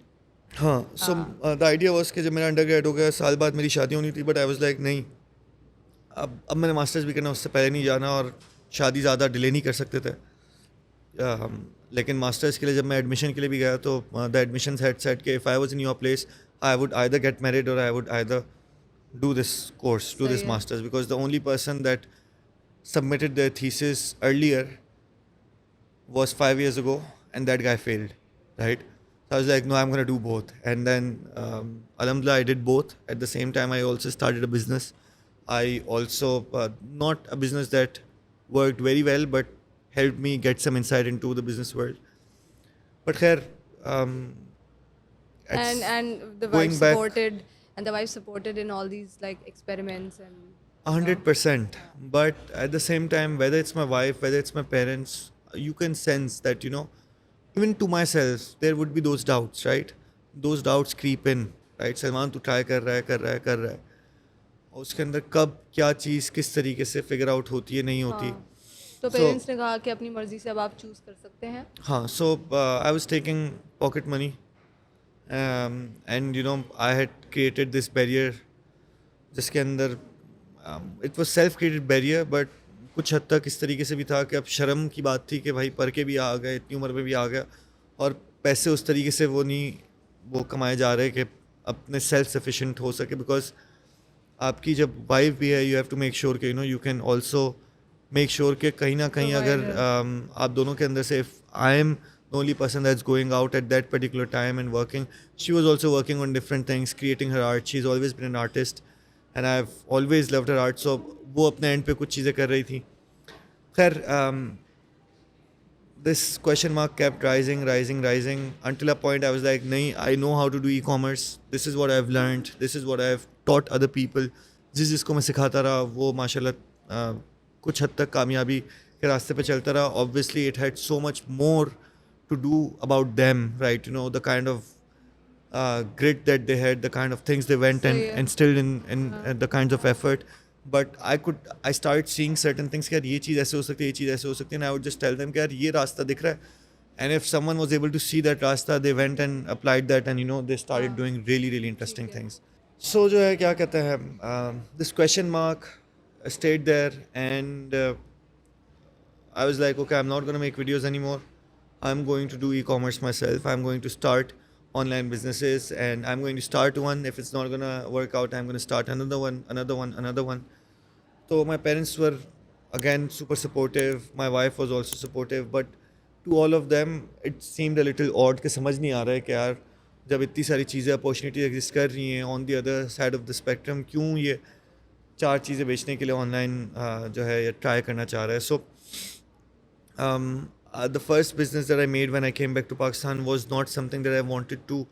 हाँ. So the idea was कि जब मेरा अंडरग्रेड हो गया, साल बाद मेरी शादी होनी थी, बट आई वाज लाइक नहीं, अब मैंने मास्टर्स भी करना, उससे पहले नहीं जाना, और शादी ज़्यादा डिले नहीं कर सकते थे. लेकिन मास्टर्स के लिए जब मैं एडमिशन के लिए भी गया तो द एडमिशंस हैड सेड कि if I was in your place I would either get married or I would either do this course, do this सही है. masters, because the only person that submitted their thesis earlier was 5 years ago, and that guy failed, right? So I was like, no, I'm going to do both. And then alhamdulillah, I did both. At the same time, I also started a business. I also not a business that worked very well, but helped me get some insight into the business world. But khair, And the going wife back- supported, and the wife supported in all these like experiments and 100%. But at the same time, whether it's my wife, whether it's my parents, you can sense that, even to myself, there would be those doubts, right? Those doubts creep in, right? Salman, तू try कर रहा है. और उसके अंदर कब क्या चीज़ किस तरीके से फिगर आउट होती है, नहीं होती. हाँ. तो पेरेंट्स ने कहा कि अपनी मर्जी से अब आप चूज कर सकते हैं. हाँ. So I was taking pocket money, and I had created this barrier जिसके अंदर it was self created barrier, but कुछ हद तक इस तरीके से भी था कि अब शर्म की बात थी कि भाई पढ़ के भी आ गए, इतनी उम्र में भी आ गया, और पैसे उस तरीके से वो कमाए जा रहे कि अपने सेल्फ सफिशिएंट हो सके. बिकॉज आपकी जब वाइफ भी है, you have to make sure कि you can also make sure कि कहीं ना कहीं अगर आप दोनों के अंदर से, if I am the only person that's going out at that particular time and working, she was also working on different things, creating her art. She's always been an artist and I've always loved her art, so वो अपने end पे कुछ चीज़ें कर रही थी. खैर, this question mark kept rising until a point I was like, नहीं, I know how to do e-commerce, this is what I've learned, this is what I've taught other people. जिसको मैं सिखाता रहा वो माशाल्लाह कुछ हद तक कामयाबी के रास्ते पे चलता रहा. Obviously it had so much more to do about them, right? The kind of grit that they had, the kind of things they went and instilled in the kinds of effort. But I started seeing certain things कि यार ये चीज़ ऐसे हो सकती है, ये चीज़ ऐसे हो सकती है, and I would just tell them कि यार ये रास्ता दिख रहा है. And if someone was able to see that रास्ता, they went and applied that, and they started doing really really interesting things. So जो है क्या कहते हैं, this question mark stayed there, and I was like, okay, I'm not going to make videos anymore. I'm going to do e-commerce myself. I'm going to start online businesses, and I'm going to start one. If it's not going to work out, I'm going to start another one. So my parents were again super supportive. My wife was also supportive, but to all of them it seemed a little odd कि समझ नहीं आ रहा है कि यार जब इतनी सारी चीज़ें अपॉर्चुनिटी एग्जिस्ट कर रही हैं on the other side of the spectrum, क्यों ये चार चीज़ें बेचने के लिए ऑनलाइन जो है ये ट्राई करना चाह रहा है. सो the first business that I made when I came back to Pakistan was not something that I wanted to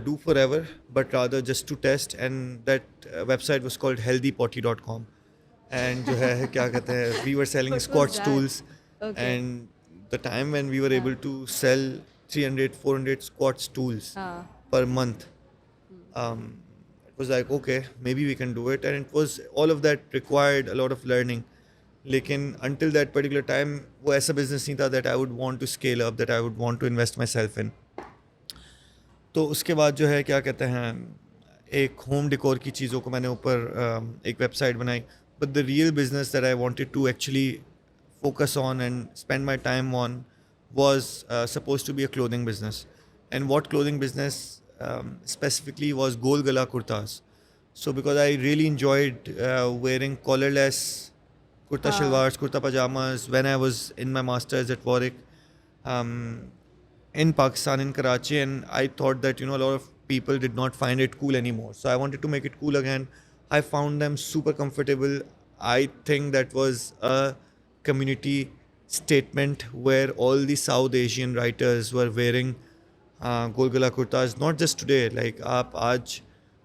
do forever, but rather just to test. And that website was called healthypotty.com. And जो है क्या कहते हैं, we were selling What was squat that? stools. Okay. And the time when we were able to sell 300-400 squat stools हाँ. per month, it was like, okay, maybe we can do it. And it was, all of that required a lot of learning. लेकिन until that particular time वो ऐसा business नहीं था that I would want to scale up, that I would want to invest myself in. तो उसके बाद जो है क्या कहते हैं, एक होम डेकोर की चीज़ों को मैंने ऊपर एक वेबसाइट बनाई. But the real business that I wanted to actually focus on and spend my time on was supposed to be a clothing business. And what clothing business specifically was Gol Gala kurtas. So because I really enjoyed wearing collarless kurta shalwars, kurta pajamas when I was in my masters at Warwick in Pakistan, in Karachi, and I thought that a lot of people did not find it cool anymore. So I wanted to make it cool again. I found them super comfortable. I think that was a community statement where all the South Asian writers were wearing Golgala kurtas. Not just today. Like आप आज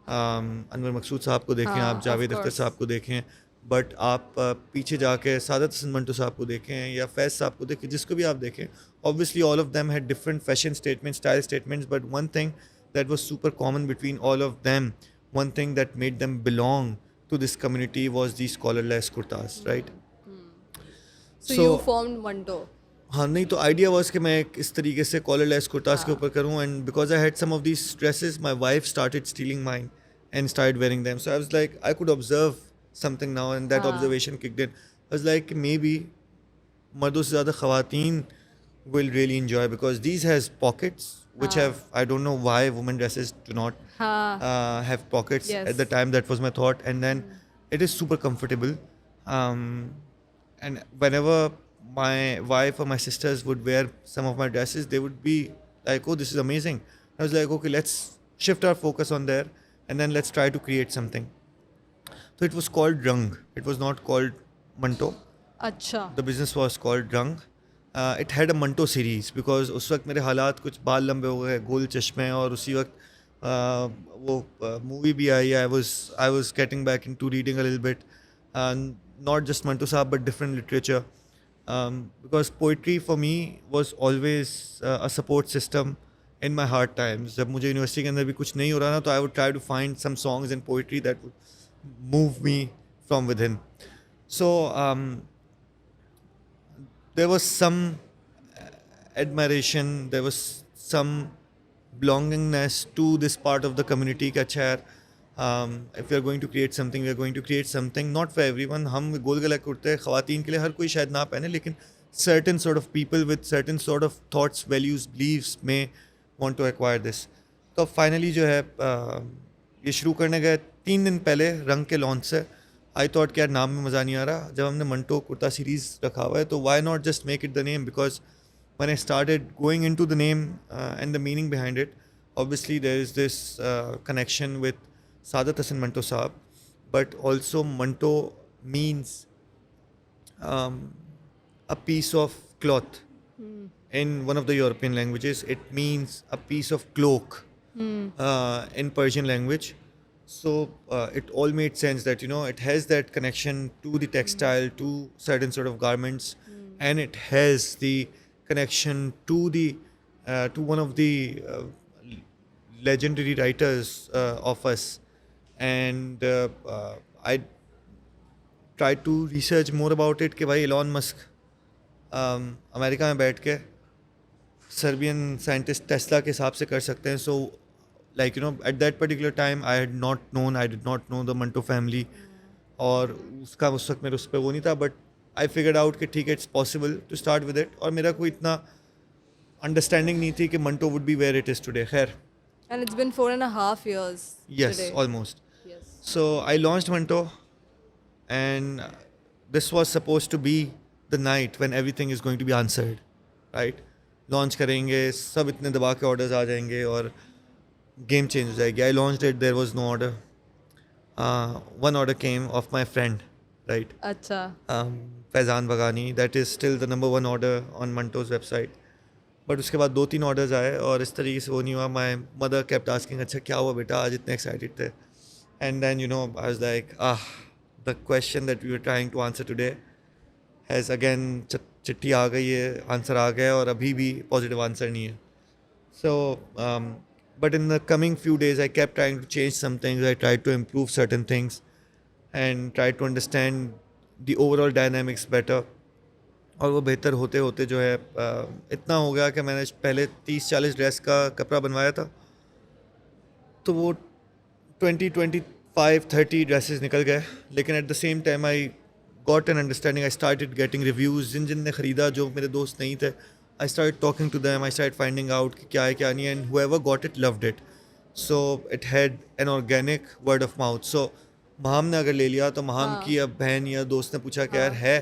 अनवर मकसूद साहब को देखें, आप जावेद अख्तर साहब को देखें, but आप पीछे जाके सादत हसन मंटो साहब को देखें या फैज़ साहब को देखें, जिसको भी आप देखें, obviously all of them had different fashion statements, style statements, but one thing that was super common between all of them, one thing that made them belong to this community was these collarless kurtas, right? So you formed Manto. हाँ, नहीं तो idea was कि मैं इस तरीके से कॉलरलेस कुर्तास के ऊपर करूँ. And because I had some of these dresses, my wife started stealing mine and started wearing them. So I was like, I could observe something now, and that observation kicked in. I was like maybe मर्दों से ज़्यादा ख़वातीन will really enjoy, because these has pockets which have, I don't know why women dresses do not have pockets. Yes. At the time that was my thought. And then it is super comfortable, and whenever my wife or my sisters would wear some of my dresses, they would be like, oh, this is amazing. I was like, okay, let's shift our focus on there and then let's try to create something. So it was called Rang. It was not called Manto. अच्छा. The business was called Rang. It had a Manto series because उस वक्त मेरे हालात कुछ बाल लंबे हो गए, गोल चश्मे, और उसी वक्त वो मूवी भी आई. I was getting back into reading a little bit, not just Manto Saab but different literature, because poetry for me was always a support system in my hard times. जब मुझे यूनिवर्सिटी के अंदर भी कुछ नहीं हो रहा ना, तो I would try to find some songs in poetry that would move me from within. So there was some admiration, there was some belongingness to this part of the community का अच्छा यार, if we are going to create something, we are going to create something not for everyone. हम गोल गला कुर्ते ख़वातीन के लिए हर कोई शायद ना पहने, लेकिन certain sort of people with certain sort of thoughts, values, beliefs may want to acquire this. तो finally जो है ये शुरू करने गए 3 दिन पहले रंग के लॉन्च से. आई थॉट कि यार नाम में मज़ा नहीं आ रहा, जब हमने मंटो कुर्ता सीरीज़ रखा हुआ है तो why not just make it the name. Because when I started going into the name and the meaning behind it, obviously there is this connection with Sadat Hasan Manto Saab, but also Manto means a piece of cloth. In one of the European languages, it means a piece of cloak in Persian language. So it all made sense that it has that connection to the textile, to certain sort of garments, and it has the connection to the to one of the legendary writers of us. And I tried to research more about it कि भाई Elon Musk America में बैठ के Serbian scientist Tesla के हिसाब से कर सकते हैं. So like at that particular time I did not know the Manto family, और उसका उस वक्त मेरे उस पर वो नहीं था, but I figured out कि ठीक है, it's possible to start with it. और मेरा कोई इतना अंडरस्टैंडिंग नहीं थी कि Manto would be where it is today. खैर. And it's been 4.5 years Yes, today. almost. Yes. So I launched Manto, and this was supposed to be the night when everything is going to be answered, right? Launch करेंगे, सब इतने दबा के orders आ जाएंगे और game change हो जाएगी. I launched it, there was no order. One order came of my friend, right? अच्छा. Faizan Bagani, that is still the number 1 order on Manto's website. But उसके बाद 2-3 ऑर्डर्स आए और इस तरीके से वो नहीं हुआ. माई मदर केप्ट आस्किंग, अच्छा क्या हुआ बेटा, आज इतने एक्साइटेड थे. And then I was like, the question that we were trying to answer today has again, चिट्ठी आ गई है, आंसर आ गया और अभी भी पॉजिटिव आंसर नहीं है. सो but in the coming few days I kept trying to change some things. I tried to improve certain things and tried to understand the overall dynamics better. और वो बेहतर होते होते जो है इतना हो गया कि मैंने पहले 30-40 ड्रेस का कपड़ा बनवाया था, तो वो 20-25-30 ड्रेसेस निकल गए. लेकिन at the same time I got an understanding. I started getting reviews. जिन ने ख़रीदा, जो मेरे दोस्त नहीं थे, I started talking to them, I started finding out कि क्या है क्या नहीं है, and whoever got it loved it. So it had an organic word of mouth. So महाम ने अगर ले लिया तो महाम की अब बहन या दोस्त ने पूछा कि यार है,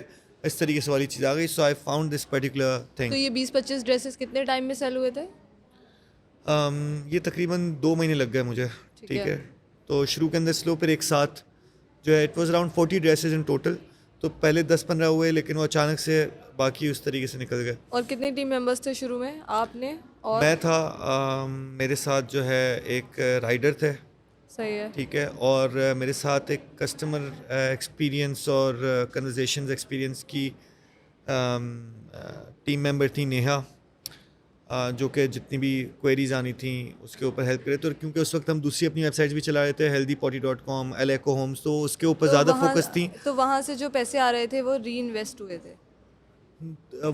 इस तरीके से वाली चीज़ आ गई. So I found this particular thing. तो ये 20-25 ड्रेसेस कितने टाइम में सेल हुए थे? ये तकरीबन 2 महीने लग गए मुझे. ठीक है. तो शुरू के अंदर स्लो, फिर एक साथ जो है, it was around 40 dresses in total. तो पहले 10-15 हुए, लेकिन वो अचानक से बाकी उस तरीके से निकल गए. और कितने टीम मेंबर्स थे शुरू में, आपने और? मैं था, मेरे साथ जो है एक राइडर थे. सही है. ठीक है. और मेरे साथ एक कस्टमर एक्सपीरियंस और कन्वर्सेशंस एक्सपीरियंस की टीम मेंबर थी, नेहा, जो कि जितनी भी क्वेरीज आनी थी उसके ऊपर हेल्प करे. तो क्योंकि उस वक्त हम दूसरी अपनी वेबसाइट्स भी चला रहे थे, healthypotty.com, Aleco Homes, तो उसके ऊपर ज़्यादा फोकस थी. तो वहाँ से जो पैसे आ रहे थे वो री इन्वेस्ट हुए थे?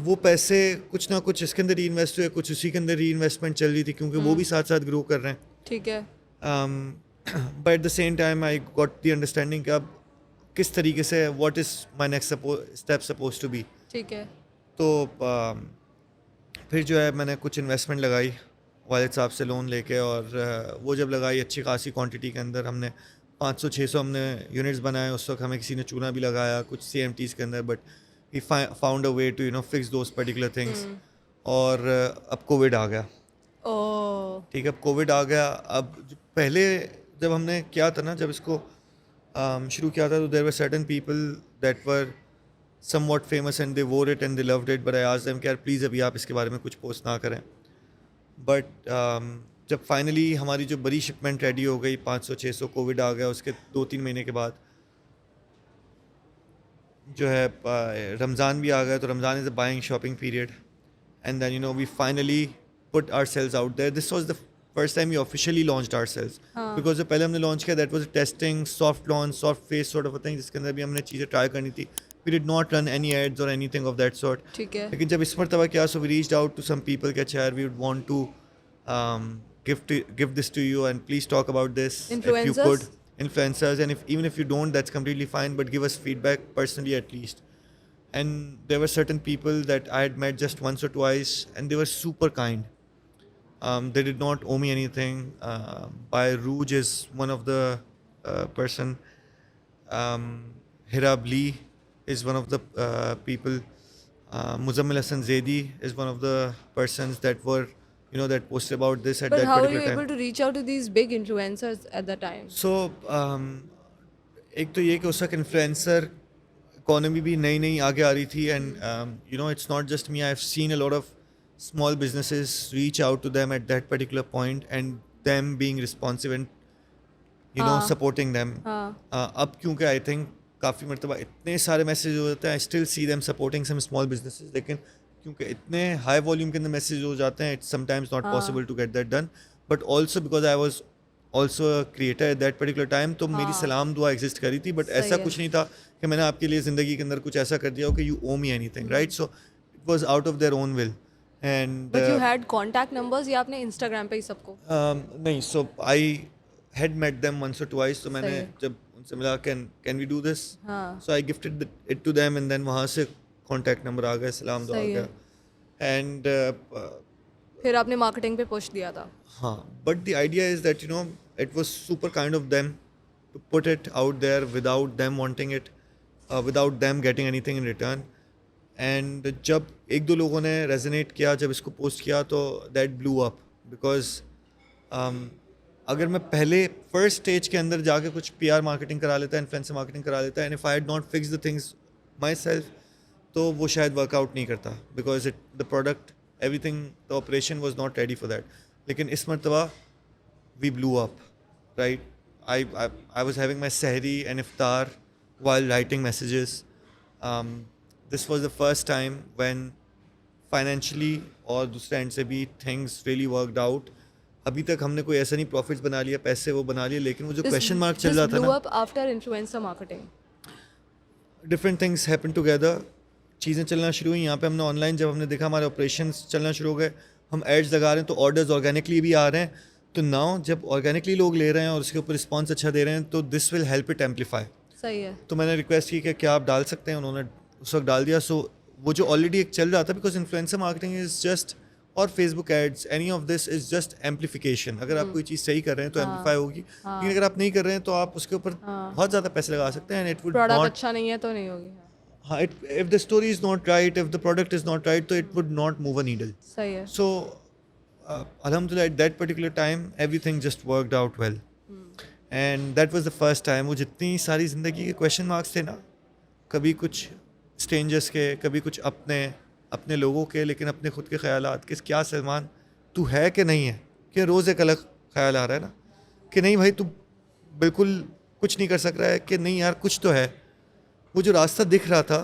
वो पैसे कुछ ना कुछ इसके अंदर री इन्वेस्ट हुए, कुछ उसी के अंदर री इन्वेस्टमेंट चल रही थी, क्योंकि वो भी साथ साथ ग्रो कर रहे हैं. ठीक है. But at the same time I got the understanding कि अब किस तरीके से, what is my next step suppose to be. ठीक है. तो फिर जो है मैंने कुछ इन्वेस्टमेंट लगाई वालिद साहब से लोन लेके, और वो जब लगाई अच्छी खासी क्वांटिटी के अंदर, हमने 500-600 हमने यूनिट्स बनाए. उस वक्त हमें किसी ने चूना भी लगाया कुछ CMTs के अंदर, but we found a way to fix those particular things. और अब कोविड आ गया. ठीक है, अब कोविड आ गया. अब पहले जब हमने किया था ना, जब इसको शुरू किया था, तो there were certain people that were somewhat famous and they wore it and they loved it, but I asked them कि यार प्लीज़ अभी आप इसके बारे में कुछ पोस्ट ना करें. बट जब फाइनली हमारी जो बड़ी शिपमेंट रेडी हो गई, 500-600, कोविड आ गया. उसके 2-3 महीने के बाद जो है रमज़ान भी आ गया. तो Ramzan is a buying shopping period, and then we finally put ourselves out there. This was the first time we officially launched ourselves, because जो पहले हमने लॉन्च किया that was testing, soft launch, soft phase sort of a thing, जिसके अंदर भी हमने चीज़ें try करनी थी. We did not run any ads or anything of that sort. ठीक है. लेकिन जब इस मरतबा क्या, so we reached out to some people कि अच्छा यार, we would want to give this to you and please talk about this. Influencers? If you could. Influencers, and even if you don't, that's completely fine, but give us feedback personally at least. And there were certain people that I had met just once or twice, and they were super kind. They did not owe me anything. By Rouge is one of the person. Hirab Lee is one of the people. Muzammil Hassan Zaidi is one of the persons that were, that posted about this at But that how particular time. But how were you able to reach out to these big influencers at the time? So, एक तो ये कि उस वक्त influencer economy भी नई नई आगे आ रही थी, and it's not just me. I've seen a lot of small businesses reach out to them at that particular point, and them being responsive and supporting them. अब क्योंकि I think काफ़ी मरतबा इतने सारे मैसेज हो जाते हैं, I still see them supporting some small businesses, लेकिन क्योंकि इतने हाई वॉल्यूम के अंदर मैसेज हो जाते हैं, it's sometimes not possible to get that done. But also because I was also a creator at that particular time, तो मेरी सलाम दुआ एग्जिस्ट करी थी. बट ऐसा कुछ नहीं था कि मैंने आपके लिए ज़िंदगी के अंदर कुछ ऐसा कर दिया हो कि you owe me anything, right? So it was out of their own will. And but you had contact numbers या आपने इंस्टाग्राम पे ही सबको? नहीं, so I had met them once or twice. तो मैंने जब उनसे मिला, can we do this, so I gifted it to them, and then वहाँ से कॉन्टैक्ट नंबर आ गया, सलाम दुआ आ गया. एंड फिर आपने मार्केटिंग पे पुश दिया था? हाँ, but the idea is that it was super kind of them to put it out there without them wanting it. Without them getting anything in return. And जब एक दो लोगों ने रेजोनेट किया, जब इसको पोस्ट किया, तो दैट ब्लू अप. बिकॉज अगर मैं पहले फर्स्ट स्टेज के अंदर जाके कुछ PR मार्केटिंग करा लेता, इन्फ्लुएंसर मार्केटिंग करा लेता, and if I had not fix the things myself, तो वो शायद वर्कआउट नहीं करता. Because the product, everything, the operation was not ready for that. लेकिन इस मरतबा we blew up, right. I was having my sehri and iftar while writing messages. This was the first time when financially और दूसरे and से भी things really worked out. अभी तक हमने कोई ऐसा नहीं प्रॉफिट्स बना लिया, पैसे वो बना लिए, लेकिन वो जो क्वेश्चन मार्क चल रहा था blew ना, up after influencer marketing. Different things happen together. चीज़ें चलना शुरू हुई. यहाँ पे हमने ऑनलाइन जब हमने देखा हमारे ऑपरेशंस चलना शुरू हो गए, हम एड्स लगा रहे हैं तो ऑर्डर्स ऑर्गेनिकली भी आ रहे हैं. तो नाउ जब ऑर्गेनिकली लोग ले रहे हैं और उसके ऊपर रिस्पॉन्स अच्छा दे रहे हैं, तो this will help it amplify. सही है. तो मैंने रिक्वेस्ट की कि क्या आप डाल सकते हैं, उन्होंने उस वक्त डाल दिया. सो वो जो ऑलरेडी एक चल रहा था, because influencer marketing is just, और Facebook ads, any of this is just amplification. अगर आप कोई चीज़ सही कर रहे हैं तो एम्पलीफाई होगी, लेकिन अगर आप नहीं कर रहे हैं तो आप उसके ऊपर बहुत ज़्यादा पैसे लगा सकते हैं, and it would product not. अच्छा नहीं है तो नहीं होगी. हाँ, if the story is not right, if the product is not right, तो it would not move a needle. सही है. So, alhamdulillah, at that particular time, everything just worked out well. And that was the first time. वो जितनी सारी ज़िंदगी के question marks थे ना, कभी कुछ स्ट्रेंजर्स के, कभी कुछ अपने लोगों के, लेकिन अपने खुद के ख्यालात कि क्या सलमान तू है कि नहीं है, कि रोज़ एक अलग ख्याल आ रहा है ना, कि नहीं भाई तू बिल्कुल कुछ नहीं कर सक रहा है, कि नहीं यार कुछ तो है. वो जो रास्ता दिख रहा था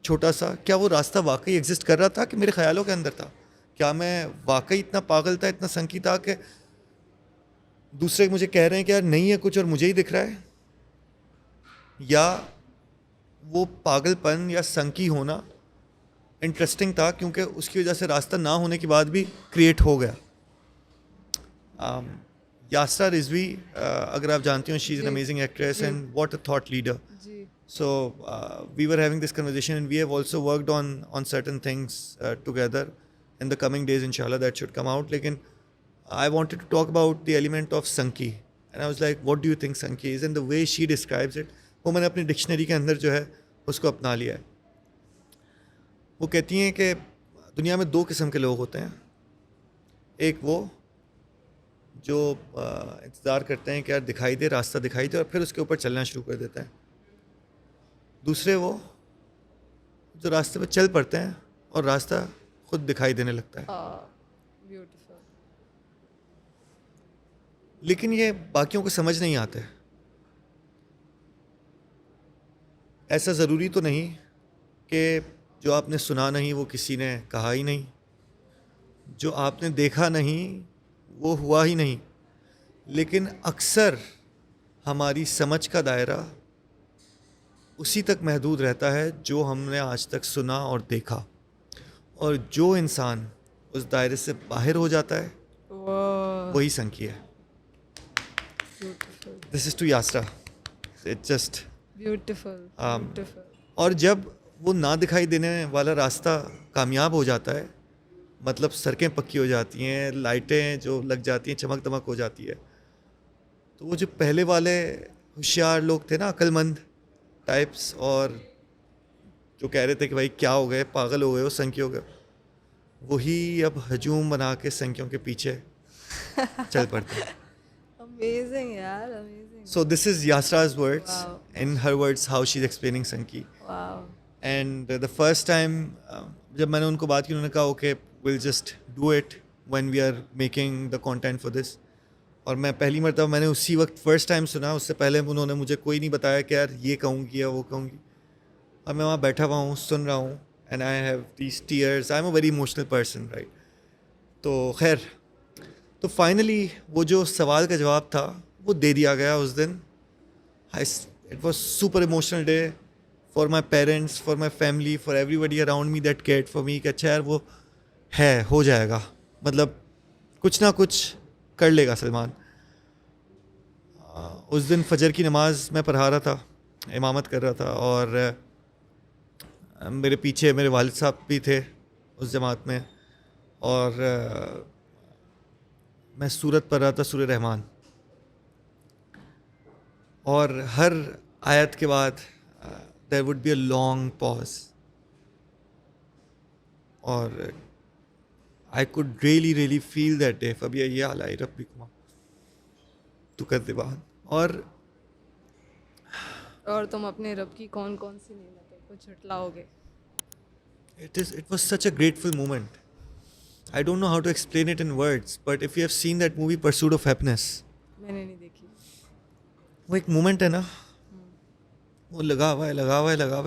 छोटा सा, क्या वो रास्ता वाकई एग्जिस्ट कर रहा था कि मेरे ख्यालों के अंदर था? क्या मैं वाकई इतना पागल था, इतना संकी था कि दूसरे मुझे कह रहे हैं कि यार नहीं है कुछ और मुझे ही दिख रहा है? या वो पागलपन या संकी होना इंटरेस्टिंग था क्योंकि उसकी वजह से रास्ता ना होने के बाद भी क्रिएट हो गया. यास्रा रिजवी, अगर आप जानती हो, she is an amazing actress and what a thought leader. So we were having this conversation, and we have also worked on certain things together. In the coming days, inshallah, that should come out. Lekin I wanted to talk about the element of Sanki, and I was like, what do you think Sanki is? And the way she describes it, वो मैंने अपनी dictionary के अंदर जो है उसको अपना लिया है. वो कहती हैं कि दुनिया में दो किस्म के लोग होते हैं. एक वो जो इंतज़ार करते हैं कि यार दिखाई दे, रास्ता दिखाई दे, और फिर उसके ऊपर चलना शुरू कर देता है. दूसरे वो जो रास्ते पे चल पड़ते हैं और रास्ता खुद दिखाई देने लगता है. ब्यूटीफुल. लेकिन ये बाकियों को समझ नहीं आते. ऐसा ज़रूरी तो नहीं कि जो आपने सुना नहीं वो किसी ने कहा ही नहीं, जो आपने देखा नहीं वो हुआ ही नहीं. लेकिन अक्सर हमारी समझ का दायरा उसी तक महदूद रहता है जो हमने आज तक सुना और देखा. और जो इंसान उस दायरे से बाहर हो जाता है वही संकी है. This is to Yasra. It's just beautiful. और जब वो ना दिखाई देने वाला रास्ता कामयाब हो जाता है, मतलब सड़कें पक्की हो जाती हैं, लाइटें जो लग जाती हैं, चमक दमक हो जाती है, तो वो जो पहले वाले होशियार लोग थे ना, अक्लमंद टाइप्स, और जो कह रहे थे कि भाई क्या हो गए, पागल हो गए, वो संख्या हो गए, वही अब हजूम बना के संख्यों के पीछे चल पड़ते हैं. अमेजिंग यार, amazing. So this is Yasra's words. Wow. In her words, how she's explaining Sanki. Wow. And the first time जब मैंने उनको बात की, उन्होंने कहा okay, we'll just do it when we are making the content for this. और मैं पहली मरतबा मैंने उसी वक्त फर्स्ट टाइम सुना. उससे पहले उन्होंने मुझे कोई नहीं बताया कि यार ये कहूँगी या वो कहूँगी. और मैं वहाँ बैठा हुआ हूँ, सुन रहा हूँ, and I have these tears. I am a very emotional person, right. तो खैर, तो फाइनली वो जो सवाल का जवाब था वो दे दिया गया उस दिन. It was super emotional day for my parents, for my family, for everybody around me that cared for me. कि अच्छा यार वो है, हो जाएगा, मतलब कुछ ना कुछ कर लेगा सलमान. उस दिन फजर की नमाज मैं पढ़ा रहा था, इमामत कर रहा था, और मेरे पीछे मेरे वालिद साहब भी थे उस जमात में, और मैं सूरत पढ़ रहा था, सूरह रहमान, और हर आयत के बाद there would be a long pause. और I could really really feel that day. Fabia ये हाल आई रब्बी कुमा तू कर दे बात. और तुम अपने रब की कौन कौन सी नेमतों को झुटलाओगे? it was such a grateful moment. I don't know how to explain it in words, but if you have seen that movie Pursuit of Happiness, मैंने नहीं देखी. वो एक मोमेंट है ना, वो लगा हुआ है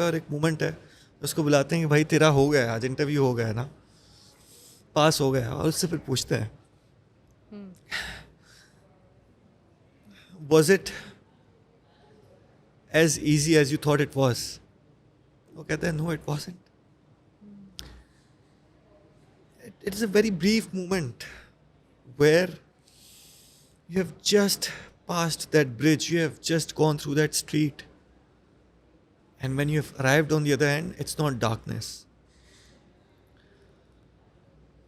और एक मोमेंट है उसको बुलाते हैं कि भाई तेरा हो गया आज, इंटरव्यू हो गया है ना, पास हो गया, और उससे फिर पूछते हैं was it as easy as you thought it was? वो कहते हैं no it wasn't. It is a very brief moment where you have just passed that bridge, you have just gone through that street, and when you have arrived on the other end, it's not darkness.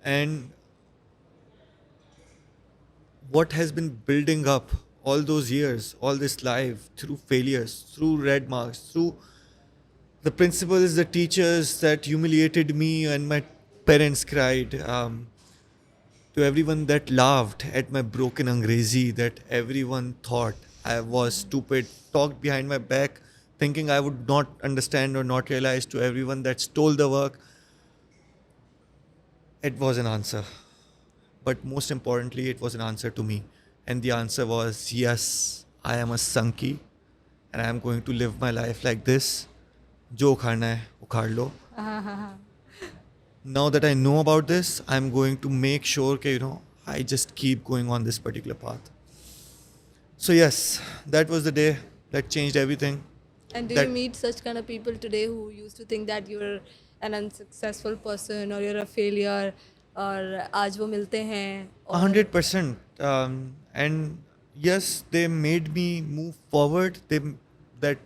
And what has been building up all those years, all this life, through failures, through red marks, through the principals, the teachers that humiliated me and my parents cried, to everyone that laughed at my broken Angrezi, that everyone thought I was stupid, talked behind my back, thinking I would not understand or not realize, to everyone that stole the work, it was an answer. But most importantly, it was an answer to me. And the answer was, yes, I am a Sanki and I am going to live my life like this. Jo ukharna hai, ukhar lo. Now that I know about this, I'm going to make sure that, I just keep going on this particular path. So yes, that was the day that changed everything. And do you meet such kind of people today who used to think that you're an unsuccessful person or you're a failure, और आज वो मिलते हैं? 100%. And yes, they made me move forward. That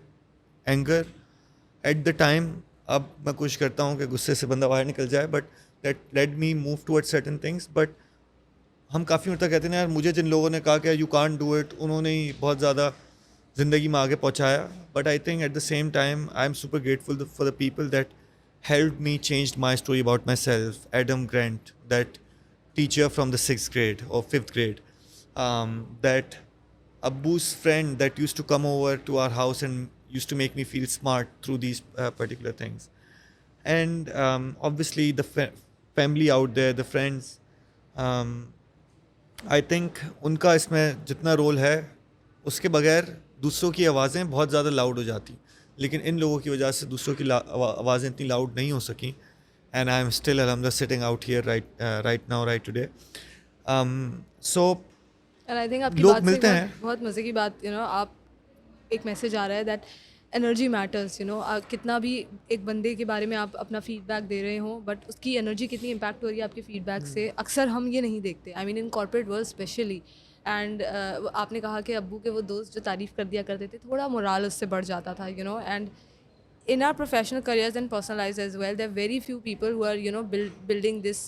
anger at the time, अब मैं कोशिश करता हूँ कि गुस्से से बंदा बाहर निकल जाए, but that led me move towards certain things. But हम काफ़ी उम्र तक कहते हैं यार, मुझे जिन लोगों ने कहा कि यू कांट डू इट, उन्होंने ही बहुत ज़्यादा ज़िंदगी में आगे पहुँचाया. But I think eight the same time I am super grateful for the people that helped me change my story about myself. Adam Grant, that teacher from the 6th grade or 5th grade, that Abbu's friend that used to come over to our house and used to make me feel smart through these particular things. And obviously the family out there, the friends, I think उनका इसमें जितना role है, उसके बगैर दूसरों की आवाज़ें बहुत ज़्यादा लाउड हो जाती, लेकिन इन लोगों की वजह से दूसरों की आवाज़ें इतनी लाउड नहीं हो सकी. एंड आई एम स्टिल अलहमदुलिल्लाह sitting out here right now, right today. So and I think आपकी लोग बात मिलते से हैं. बहुत मज़े की बात, आप एक मैसेज आ रहा है दैट एनर्जी मैटर्स. कितना भी एक बंदे के बारे में आप अपना फीडबैक दे रहे हो, बट उसकी एनर्जी कितनी इम्पैक्ट हो रही है आपके फीडबैक से, अक्सर हम ये नहीं देखते. I mean in corporate world specially. And आपने कहा कि अब्बू के वो दोस्त जो तारीफ़ कर दिया करते थे, थोड़ा मोराल उससे बढ़ जाता था. And in our professional careers and personal lives as well, there are very few people who are building this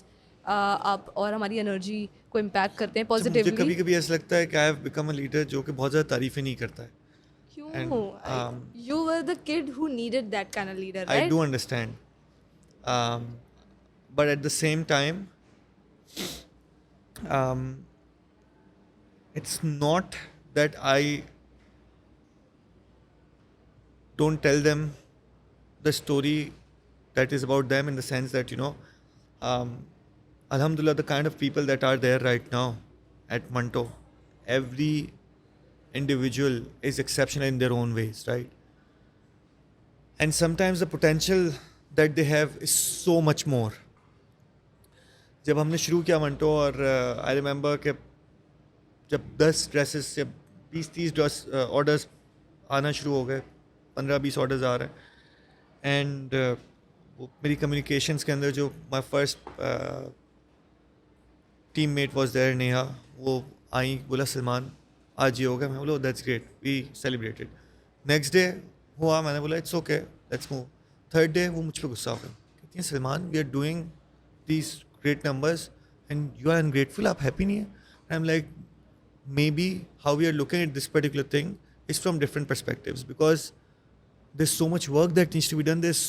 up और हमारी एनर्जी को इम्पैक्ट करते हैं पॉजिटिवली. मुझे कभी कभी ऐसा लगता है कि I have become a leader जो कि बहुत ज़्यादा तारीफ़ें नहीं करता है. क्यों? You were the kid who needed that kind of leader, right? I do understand, but at the same time, it's not that I don't tell them the story that is about them, in the sense that alhamdulillah, the kind of people that are there right now at Manto, every individual is exceptional in their own ways, right? And sometimes the potential that they have is so much more. जब हमने शुरू किया मंटो, और I remember कि जब 10 dresses या 20-30 dress orders आना शुरू हो गए, 15-20 ऑर्डर्स आ रहे हैं, एंड मेरी कम्युनिकेशंस के अंदर जो my first team mate was there, Neha, वो आई, बोला सलमान आज ये हो गया. मैं बोला that's great, we celebrated. Next day हुआ, मैंने बोला it's okay, let's move. Third day वो मुझ पर गुस्सा हो गया, कहती हैं Salman we are doing these great numbers and you are ungrateful, आप हैप्पी नहीं है. I am like, maybe how we are looking at this particular thing is from different perspectives, because there's so much work that needs to be done. There's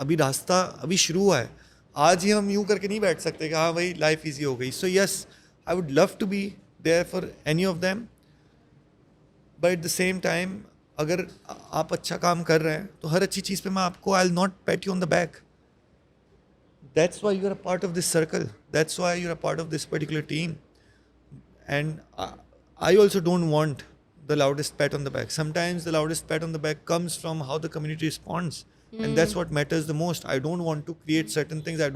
अभी रास्ता अभी शुरू हुआ है. आज ही हम यूँ करके नहीं बैठ सकते कि हाँ भाई लाइफ ईजी हो गई. So yes, I would love to be there for any of them, but at the same time अगर आप अच्छा काम कर रहे हैं तो हर अच्छी चीज़ पे मैं आपको I will not PAT you on the back. That's why you're a part of this circle. That's why you're a part of this particular team. And I also don't want the loudest pat on the back. Sometimes the loudest pat on the back comes from how the community responds. And that's what matters the most. I don't want to create certain things. I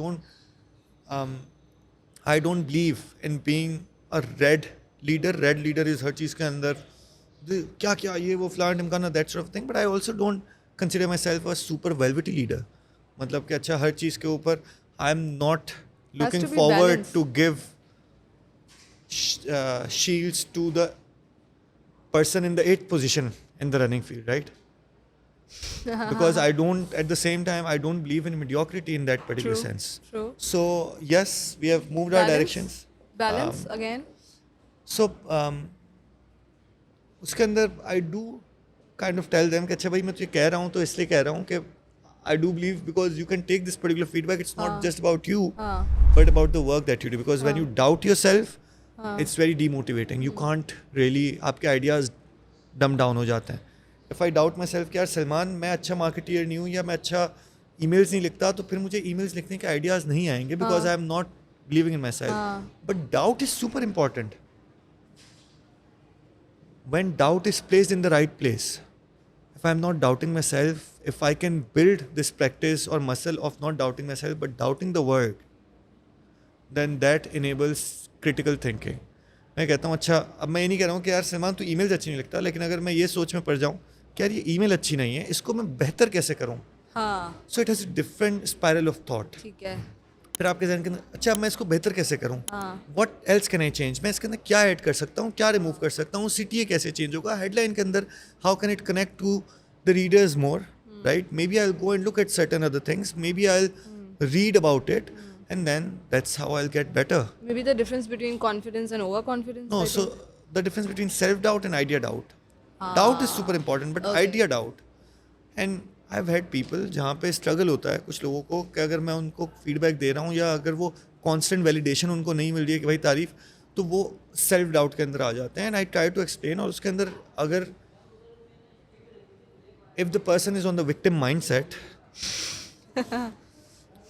don't believe in being a red leader. Red leader is हर चीज़ के अंदर क्या क्या ये वो फलान ढिमकाना, that sort of thing. But I also don't consider myself a super velvety leader. मतलब कि अच्छा हर चीज़ के ऊपर I'm not looking to be forward balanced. to give shields to the person in the 8th position in the running field, right? Because I don't, at the same time, I don't believe in mediocrity in that particular True, sense. true. So, yes, we have moved our Balance. directions. Balance again. So, उसके अंदर I do kind of tell them कि अच्छा भाई मैं तुझे कह रहा हूँ तो इसलिए कह रहा हूँ कि I do believe because you can take this particular feedback. It's not just about you, but about the work that you do. Because when you doubt yourself, it's very demotivating. You can't really, आपके ideas dumb down हो जाते हैं. If I doubt myself कि यार सलमान मैं अच्छा marketeer नहीं हूँ या मैं अच्छा emails नहीं लिखता, तो फिर मुझे emails लिखने के ideas नहीं आएंगे because I am not believing in myself. But doubt is super important. When doubt is placed in the right place, if I'm not doubting myself, if I can build this practice or muscle of not doubting myself but doubting the work, then that enables critical thinking. मैं कहता हूँ अच्छा अब मैं ये नहीं कह रहा हूँ कि यार सलमान तू ईमेल्स अच्छी नहीं लिखता, लेकिन अगर मैं ये सोच में पड़ जाऊँ कि यार ये ईमेल अच्छी नहीं है, इसको मैं बेहतर कैसे करूँ. So it has a different spiral of thought. ठीक है. फिर आपके जहन के अंदर अच्छा अब मैं इसको बेहतर कैसे करूँ, what else can I change, मैं इसके अंदर क्या ऐड कर सकता हूँ, क्या रिमूव कर सकता हूँ, सीटीए कैसे चेंज होगा, हेडलाइन के अंदर how can it connect to the readers more, right? Maybe I'll go and look at certain other things. Maybe I'll read about it, and then that's how I'll get better. Maybe the difference between confidence and overconfidence. No, so the difference between self-doubt and idea doubt. Doubt is super important, but idea doubt. And I've had people जहाँ पे struggle होता है कुछ लोगों को कि अगर मैं उनको feedback दे रहा हूँ या अगर वो constant validation उनको नहीं मिल रही है कि भाई तारीफ, तो वो self doubt के अंदर आ जाते हैं. And I try to explain, और उसके अंदर अगर if the person is on the victim mindset,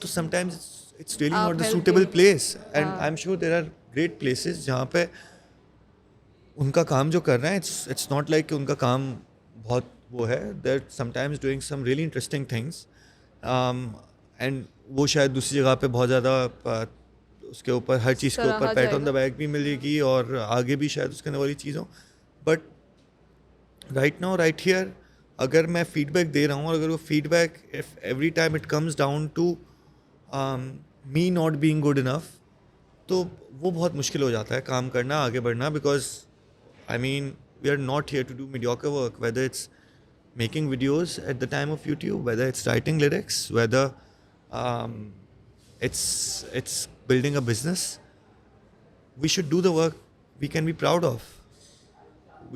so sometimes it's really not the suitable place. And I'm sure there are great places जहाँ पे उनका काम जो कर रहे हैं, it's not like कि उनका काम बहुत वो है. They're sometimes doing some really interesting things, and वो शायद दूसरी जगह पे बहुत ज़्यादा उसके ऊपर हर चीज़ के ऊपर पैट ऑन द बैक भी मिलेगी और आगे भी शायद उसके अंदर वाली चीज़ हो. But right now right here अगर मैं फीडबैक दे रहा हूँ और अगर वो feedback if every time it comes down to me not being good enough, तो वो बहुत मुश्किल हो जाता है काम करना, आगे बढ़ना. Because I mean we are not here to do mediocre work, whether it's making videos at the time of YouTube, whether it's writing lyrics, whether it's building a business. We should do the work we can be proud of.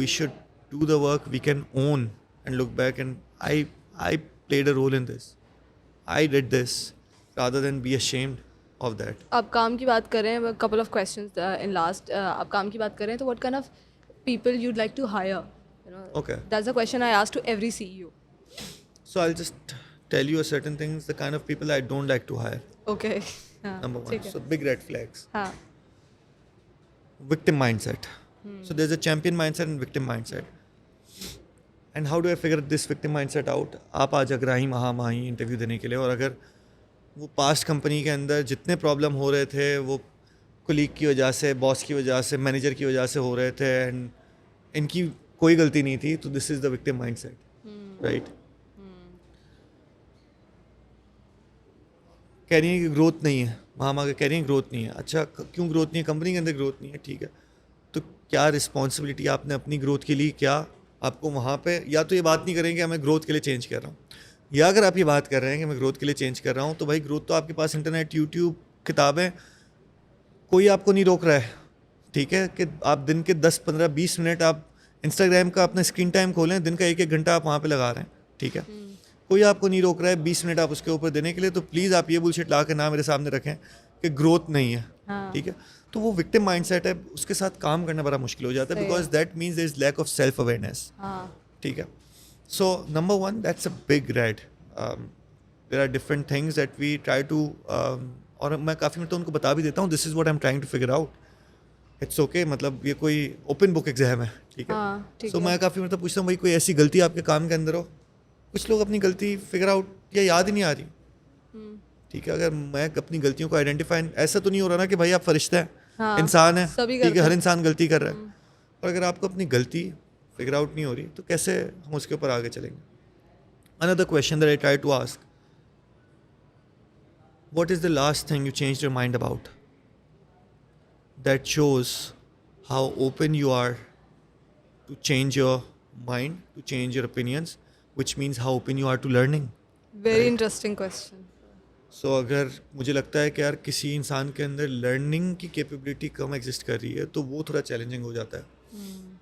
We should do the work we can own and look back and I played a role in this. I did this, rather than be ashamed of that. आप काम की बात कर रहे हैं, couple of questions in last. आप काम की बात कर रहे हैं तो what kind of people you'd like to hire? Okay. That's a question I ask to every CEO. So I'll just tell you a certain things, the kind of people I don't like to hire. Okay. Number one. So big red flags. हाँ. Victim mindset. So there's a champion mindset and victim mindset. And how do I figure this victim mindset out? आप आज अगर आई महामाही interview देने के लिए, और अगर वो पास्ट कंपनी के अंदर जितने प्रॉब्लम हो रहे थे वो कोलीग की वजह से, बॉस की वजह से, मैनेजर की वजह से हो रहे थे, एंड इनकी कोई गलती नहीं थी, तो this is the victim mindset, right. कह रही है कि ग्रोथ नहीं है, मामा कह रही है ग्रोथ नहीं है. अच्छा क्यों ग्रोथ नहीं है? कंपनी के अंदर ग्रोथ नहीं है, ठीक है. तो क्या रिस्पॉन्सिबिलिटी आपने अपनी ग्रोथ के लिए, क्या आपको वहाँ पे, या तो ये बात नहीं करेंगे मैं ग्रोथ के लिए चेंज कर रहा हूँ, या अगर आप ये बात कर रहे हैं कि मैं ग्रोथ के लिए चेंज कर रहा हूँ, तो भाई ग्रोथ तो आपके पास इंटरनेट, यूट्यूब, किताबें, कोई आपको नहीं रोक रहा है, ठीक है, कि आप दिन के 10, 15, 20 मिनट आप इंस्टाग्राम का अपना स्क्रीन टाइम खोलें, दिन का 1-1 घंटा आप वहाँ पे लगा रहे हैं, ठीक है. कोई आपको नहीं रोक रहा है 20 मिनट आप उसके ऊपर देने के लिए, तो प्लीज़ आप ये बुलशिट ला के ना मेरे सामने रखें कि ग्रोथ नहीं है. हाँ. ठीक है, तो वो विक्टिम माइंडसेट है, उसके साथ काम करना बड़ा मुश्किल हो जाता है, because that means there is lack of self awareness. ठीक है, so number one, that's a big red. There are different things that we try to, और मैं काफ़ी मतलब उनको बता भी देता हूँ, this is what I am trying to figure out. It's okay, मतलब ये कोई ओपन बुक एग्जाम है. ठीक है, सो मैं काफ़ी मतलब पूछता हूँ भाई कोई ऐसी गलती आपके काम के अंदर हो. कुछ लोग अपनी गलती फिगर आउट या याद ही नहीं आ रही. ठीक है, अगर मैं अपनी गलतियों को आइडेंटिफाई, ऐसा तो नहीं हो रहा ना कि भाई आप फरिश्ता है, इंसान है, ठीक है, हर इंसान गलती कर रहा है. और अगर आपको अपनी गलती फिगर आउट नहीं हो रही तो कैसे हम उसके ऊपर आगे चलेंगे. Another question that I try to ask, what is the last thing you changed your mind about that shows how open you are to change your mind, to change your opinions, which means how open you are to learning. Very interesting question. So अगर मुझे लगता है कि यार किसी इंसान के अंदर लर्निंग की कैपेबिलिटी कम एग्जिस्ट कर रही है तो वो थोड़ा चैलेंजिंग हो जाता है.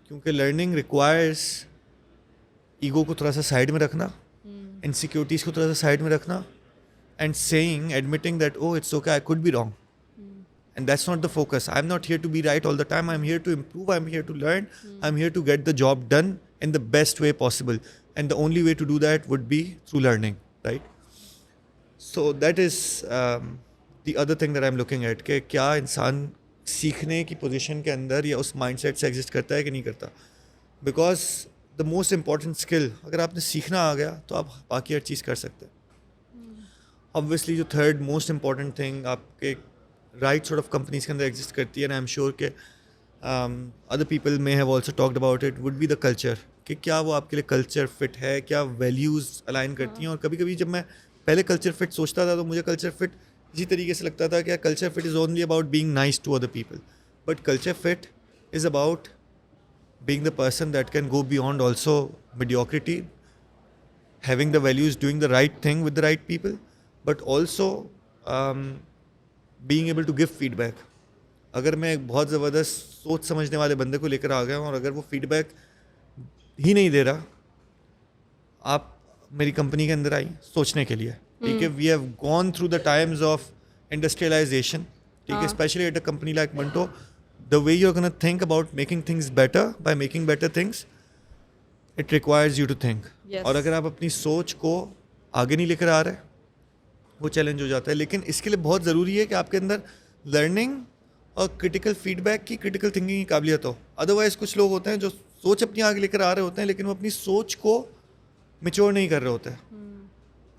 क्योंकि लर्निंग रिक्वायर्स ईगो को थोड़ा सा साइड में रखना, इनसिक्योरिटीज़ को थोड़ा सा साइड में रखना, and saying, admitting that oh it's okay, I could be wrong. And that's not the focus. I'm not here to be right all the time. I'm here to improve. I'm here to learn. I'm here to get the job done in the best way possible. And the only way to do that would be through learning, right? So that is the other thing that I'm looking at. कि क्या इंसान सीखने की position के अंदर या उस mindset से एग्जिस्ट करता है कि नहीं करता. Because the most important skill, अगर आपने सीखना आ गया तो आप बाकी हर चीज़ कर सकते हैं. ऑब्वियसली जो थर्ड मोस्ट इम्पॉर्टेंट थिंग आपके राइट सॉर्ट ऑफ कंपनीज के अंदर एग्जिस्ट करती है, एंड आई एम श्योर के other people may have also talked about it, would be the culture. कि क्या वो आपके लिए कल्चर फिट है, क्या वैल्यूज़ अलाइन करती हैं. और कभी कभी जब मैं पहले कल्चर फिट सोचता था तो मुझे कल्चर फिट इसी तरीके से लगता था कि culture fit is only about being nice to other people. But culture fit is about being the person that can go beyond also mediocrity, having the values, doing the right thing with the right people, but also being able to give feedback. अगर मैं एक बहुत ज़बरदस्त सोच समझने वाले बंदे को लेकर आ गया हूँ और अगर वो फीडबैक ही नहीं दे रहा, आप मेरी कंपनी के अंदर आई सोचने के लिए, ठीक है, we have gone through the times of industrialisation, ठीक है, especially at a company like Manto, the way you are gonna think about making things better by making better things, it requires you to think. और अगर आप अपनी सोच को आगे नहीं लेकर आ रहे, वो चैलेंज हो जाता है. लेकिन इसके लिए बहुत ज़रूरी है कि आपके अंदर लर्निंग और क्रिटिकल फीडबैक की, क्रिटिकल थिंकिंग की काबिलियत हो. अदरवाइज कुछ लोग होते हैं जो सोच अपनी आगे लेकर आ रहे होते हैं लेकिन वो अपनी सोच को मिच्योर नहीं कर रहे होते हैं.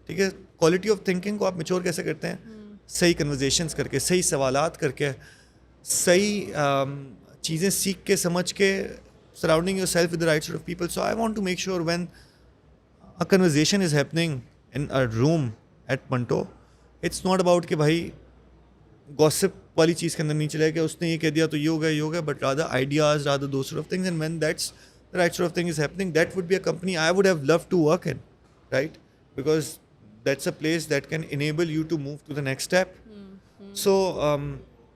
ठीक है, क्वालिटी ऑफ थिंकिंग को आप मिच्योर कैसे करते हैं? सही कन्वर्जेशंस करके, सही सवालात करके, सही चीज़ें सीख के, समझ के, surrounding yourself with the right sort of people. So I want to make sure when a conversation is happening in a room at Manto, it's not about कि भाई gossip वाली चीज़ के अंदर नहीं चले कि उसने ये कह दिया तो ये हो गया, but rather ideas, rather those sort of things. And when that's the right sort of thing is happening, that would be a company I would have loved to work in, right? Because that's a place that can enable you to move to the next step. So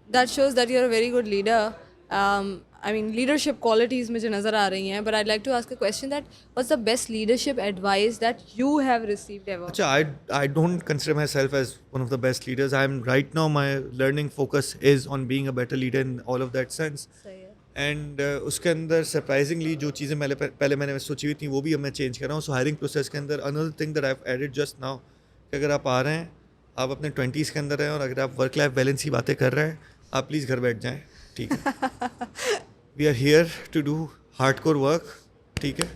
that shows that you're a very good leader. I mean, leadership qualities मुझे नज़र आ रही हैं, but I'd like to ask a question that what's the best leadership advice that you have received ever? अच्छा, I don't consider myself as one of the best leaders. I'm right now, my learning focus is on being a better leader in all of that sense. सही है. And उसके अंदर surprisingly जो चीज़ें पहले मैंने सोची हुई थी वो भी अब मैं चेंज कर रहा हूँ. सो हायरिंग प्रोसेस के अंदर another thing that I have added just now, कि अगर आप आ रहे हैं, आप अपने 20s के अंदर हैं और अगर आप वर्क लाइफ बैलेंस की बातें कर रहे हैं, आप प्लीज़ घर बैठ जाएँ. ठीक है, we are here to do hardcore work. ठीक है,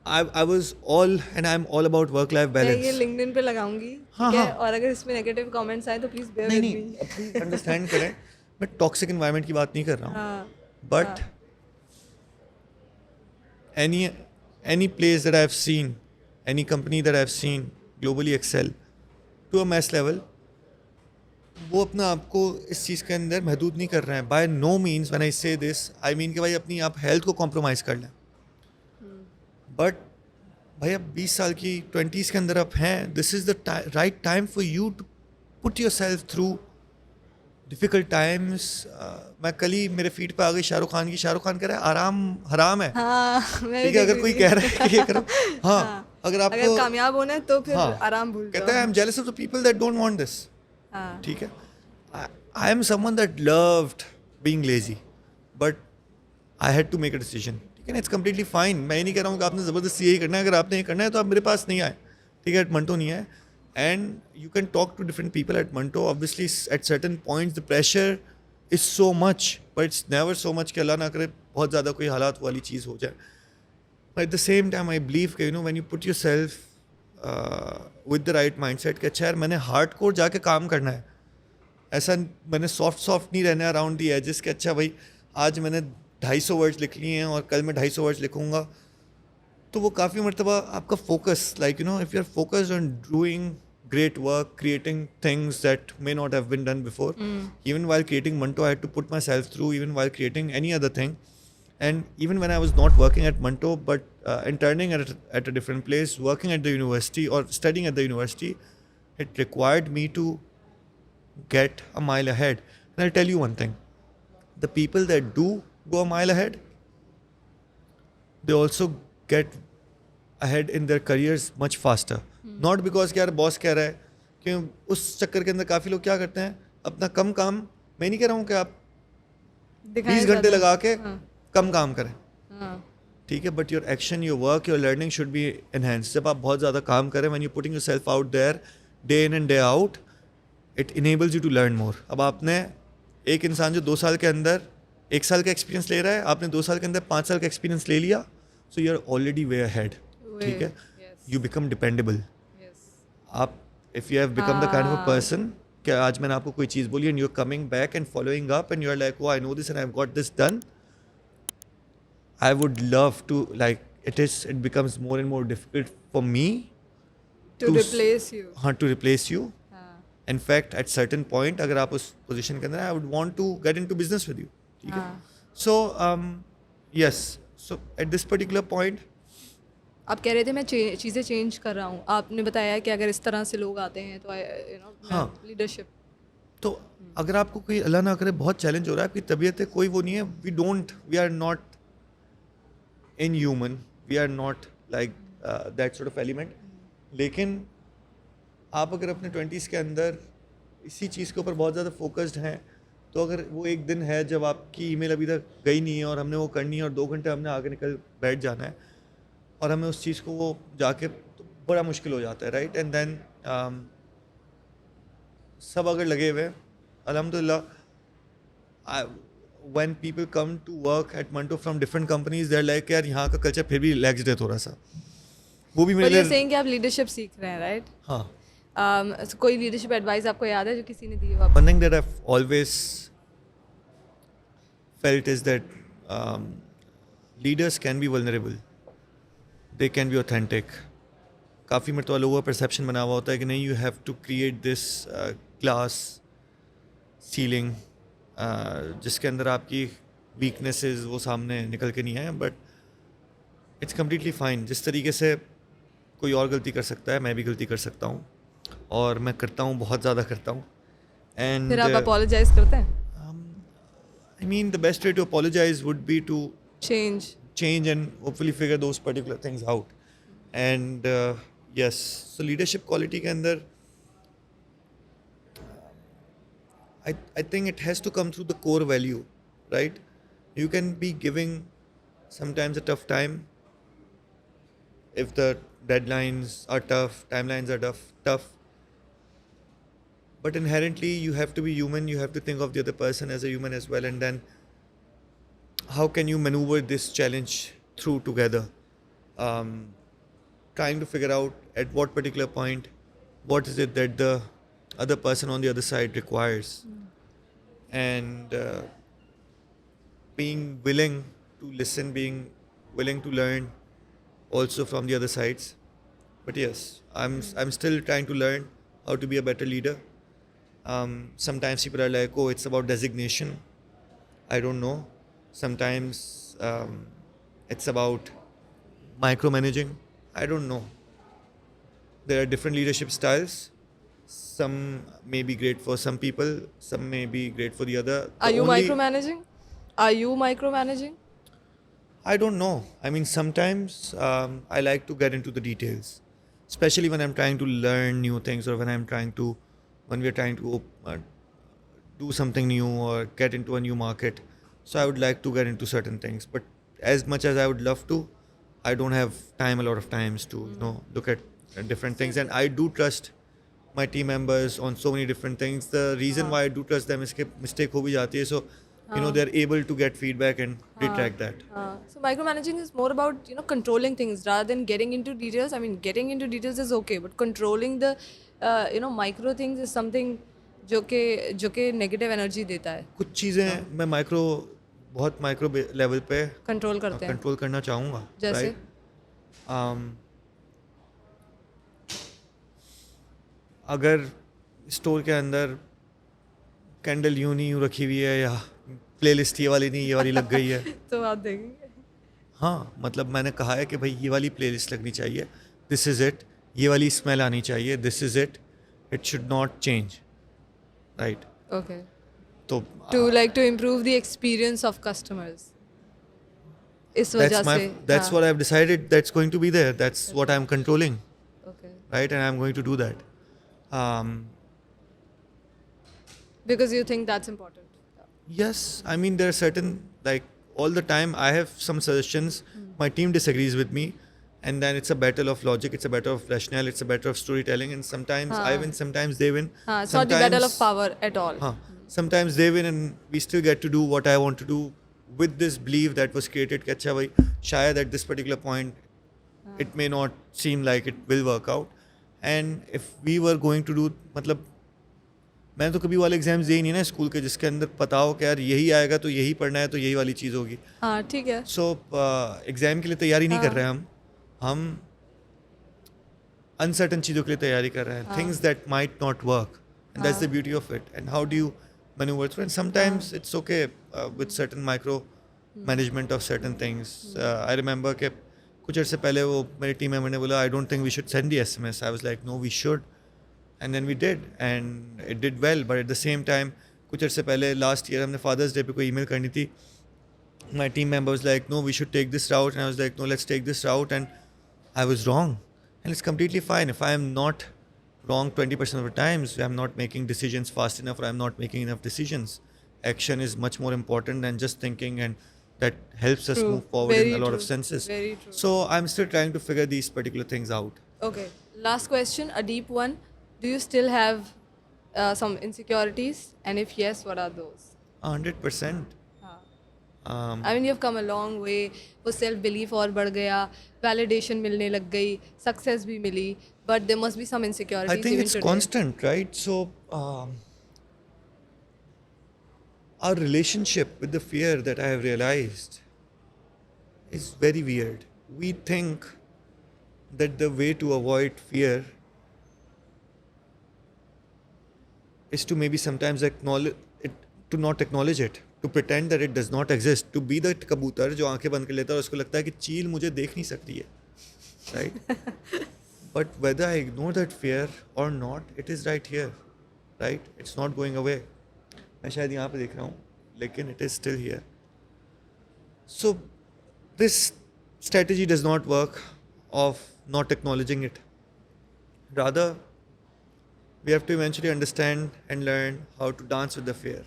I was all and I'm all about work life मैं balance. ये LinkedIn पे लगाऊंगी. हाँ, ठीक है, हाँ. और अगर इसमें नेगेटिव कमेंट्स आए तो प्लीज बेयर नहीं विद नहीं, मी. प्लीज अंडरस्टैंड करें, मैं टॉक्सिक एनवायरनमेंट की बात नहीं कर रहा हूँ, हाँ. But any place that I've seen, any company that I've seen globally excel to a mass level, वो अपना आपको इस चीज़ के अंदर महदूद नहीं कर रहे हैं. By no means when I say this, I mean कि भाई अपनी आप हेल्थ को कॉम्प्रोमाइज़ कर लें, बट भाई आप 20 साल की 20s के अंदर आप हैं, this is the right time for you to put yourself through difficult times मैं कल ही मेरे फीड पे आ गई शाहरुख खान की, शाहरुख खान कह रहा है आराम हराम है। हाँ मैं ठीक है, अगर कोई कह रहा है कि ये करो, हाँ, हाँ, अगर अगर आपको, कामयाब होना है तो फिर हाँ, आराम भूल कहता है आई जाओ। Am jealous of the people that don't want this. हाँ ठीक है, I am someone that loved being lazy, but I had to make a decision. ठीक है ना, इट्स कम्प्लीटली फाइन। मैं ये नहीं कह रहा हूँ कि आपने ज़बरदस्ती यही करना है, अगर आपने ये करना है तो आप मेरे पास नहीं आए। ठीक है, एट मंटो नहीं आए, and you can talk to different people at Manto. Obviously at certain points the pressure is so much, but it's never so much कि अल्लाह ना करे बहुत ज़्यादा कोई हालात वाली चीज़ हो जाए। But at the same time I believe कि you know when you put yourself with the right mind set कि अच्छा यार मैंने हार्ड कोर जाके काम करना है, ऐसा मैंने सॉफ्ट नहीं रहना अराउंड दी एजेस कि अच्छा भाई आज मैंने 250 वर्ड्स लिख लिए हैं और कल मैं 250 वर्ड्स लिखूंगा। तो वो काफ़ी मरतबा आपका focus, like you know, if you are focused on doing great work, creating things that may not have been done before. Even while creating Manto, I had to put myself through, even while creating any other thing. And even when I was not working at Manto, but interning at a different place, working at the university or studying at the university, it required me to get a mile ahead. And I'll tell you one thing. The people that do go a mile ahead, they also get ahead in their careers much faster. Not because कि यार boss कह रहा है, कि उस चक्कर के अंदर काफ़ी लोग क्या करते हैं अपना कम काम, मैं नहीं कह रहा हूँ कि आप दिखाएं 20 घंटे ज़्यादा। लगा के हाँ कम काम करें। हाँ ठीक है, but your action, your work, your learning should be enhance. जब आप बहुत ज़्यादा काम करें, when you putting yourself out there day in and day out, it enables you to learn more. अब आपने एक इंसान जो 2 साल के अंदर 1 साल का एक्सपीरियंस ले रहा है, आपने 2 साल के अंदर 5 साल का एक्सपीरियंस ले लिया, so you are already way ahead. ठीक है, यू बिकम डिपेंडेबल। आप if you have become the kind of a person कि आज मैंने आपको कोई चीज़ बोली and you are coming back and following up and you are like, oh I know this and I have got this done, I would love to, like it becomes more and more difficult for me to replace you. हाँ, to replace you. हाँ in fact at certain point अगर आप उस position के अंदर, I would want to get into business with you. ठीक है, so yes, so at this particular point आप कह रहे थे मैं चीज़ें चेंज कर रहा हूँ, आपने बताया कि अगर इस तरह से लोग आते हैं तो यू नो हाँ। लीडरशिप। तो अगर आपको कोई अल्लाह ना करे बहुत चैलेंज हो रहा है, आपकी तबीयत है, कोई वो नहीं है, we are not in human, we are not like that sort of element. लेकिन आप अगर अपने 20s के अंदर इसी चीज़ के ऊपर बहुत ज़्यादा फोकस्ड हैं, तो अगर वो एक दिन है जब आपकी ईमेल अभी तक गई नहीं है और हमने वो करनी है और 2 घंटे हमने आगे निकल बैठ जाना है और हमें उस चीज़ को वो जाके, तो बड़ा मुश्किल हो जाता है, राइट। एंड देन सब अगर लगे हुए हैं, अल्हम्दुलिल्लाह, when people come to work at Manto from different companies, they are like यार यहाँ का कल्चर फिर भी रिलैक्स्ड है थोड़ा सा, वो भी मेरे बट यू लिए। सेइंग कि आप लीडरशिप सीख रहे हैं, राइट? हाँ, कोई लीडरशिप एडवाइस आपको याद है जो किसी ने दी हो आपको? one thing that I've always felt is that leaders can be vulnerable, they can be authentic. काफ़ी मरतबा लोगों का परसेप्शन बना हुआ होता है कि नहीं, you have to create this class ceiling जिसके अंदर आपकी वीकनेसेस वो सामने निकल के नहीं आए, बट इट्स कम्प्लीटली फाइन। जिस तरीके से कोई और गलती कर सकता है, मैं भी गलती कर सकता हूँ, और मैं करता हूँ, बहुत ज़्यादा करता हूँ। एंड फिर आप अपोलोजाइज करते हैं? I mean, the best way to apologize would be to change and hopefully figure those particular things out. And yes, so leadership quality के अंदर I think it has to come through the core value, right? You can be giving sometimes a tough time if the deadlines are tough, timelines are tough. But inherently, you have to be human. You have to think of the other person as a human as well. And then, how can you maneuver this challenge through together? Trying to figure out at what particular point, what is it that the other person on the other side requires, and being willing to listen, being willing to learn, also from the other sides. But yes, I'm still trying to learn how to be a better leader. Sometimes people are like, oh, it's about designation. I don't know. Sometimes it's about micromanaging. I don't know. There are different leadership styles. some may be great for some people, some may be great for the other. Are you micromanaging? Are you micromanaging? I don't know. I mean, sometimes I like to get into the details, especially when I'm trying to learn new things, or when we're trying to do something new or get into a new market. So I would like to get into certain things, but as much as I would love to, I don't have time a lot of times to look at different things. And I do trust my team members on so many different things. The reason why I do trust them is that mistake ho bhi jati hai, so they're able to get feedback and retract that. So micromanaging is more about controlling things rather than getting into details. I mean, getting into details is okay, but controlling the micro things is something जो के negative energy देता है. कुछ चीज़ें मैं बहुत micro level पे control करते हैं. कंट्रोल करना चाहूँगा. जैसे अगर स्टोर के अंदर कैंडल यूं नहीं यूं रखी हुई है, या प्लेलिस्ट ये वाली नहीं ये वाली लग गई है तो आप देखेंगे. हाँ, मतलब मैंने कहा है कि भाई ये वाली प्लेलिस्ट लगनी चाहिए, दिस इज़ इट. ये वाली स्मेल आनी चाहिए, this is it. It should not change, right? Okay. तो to improve the experience of customers. इस वजह से that's what I've decided that's going to be there. That's what I'm controlling, Okay. right? And I'm going to do that. Because you think that's important. Yes, I mean there are certain, like, all the time I have some suggestions. My team disagrees with me, and then it's a battle of logic, it's a battle of rationale, it's a battle of storytelling, and sometimes I win, sometimes they win. It's not the battle of power at all. Sometimes they win and we still get to do what I want to do, with this belief that was created कि अच्छा भाई शायद at this particular point it may not seem like it will work out. And if we were going to do, मतलब मैंने तो कभी वाले exams दिए ही नहीं ना स्कूल के जिसके अंदर पता हो कि यार यही आएगा तो यही पढ़ना है तो यही वाली चीज़ होगी. हाँ ठीक है. सो एग्ज़ाम के लिए तैयारी नहीं कर रहे हैं हम अनसर्टन चीज़ों के लिए तैयारी कर रहे हैं, things that might not work, and that's the beauty of it. And how do you maneuver through, and sometimes it's okay with certain micro management of certain things. I remember कि कुछ अर्से पहले वो मेरे टीम मेंबर ने बोला I don't think we should send the SMS. I was like no, we should, and then we did and it did well. But at the same time कुछ अर्से पहले last year हमने Father's Day पे कोई email करनी थी. My team member was like no, we should take this route, and I was like no, let's take this route, and I was wrong, and it's completely fine if I am not wrong 20% of the times. I'm not making decisions fast enough, or I'm not making enough decisions. Action is much more important than just thinking, and that helps us move forward in a lot of senses. Very true. So I'm still trying to figure these particular things out. Okay. Last question, a deep one. Do you still have some insecurities? And if yes, what are those? 100%. I mean, you've come a long way. वो self belief और बढ़ गया, validation मिलने लग गई, success भी मिली, but there must be some insecurities. I think even it's today. constant, right? So our relationship with the fear that I have realized is very weird. We think that the way to avoid fear is to maybe sometimes acknowledge it, to not acknowledge it, to pretend that it does not exist, to be that कबूतर जो आंखें बंद कर लेता है और उसको लगता है कि चील मुझे देख नहीं सकती है, right? But whether I ignore that fear or not, it is right here, right? It's not going away. मैं शायद यहाँ पे देख रहा हूँ, लेकिन it is still here. So this strategy does not work of not acknowledging it. Rather, we have to eventually understand and learn how to dance with the fear.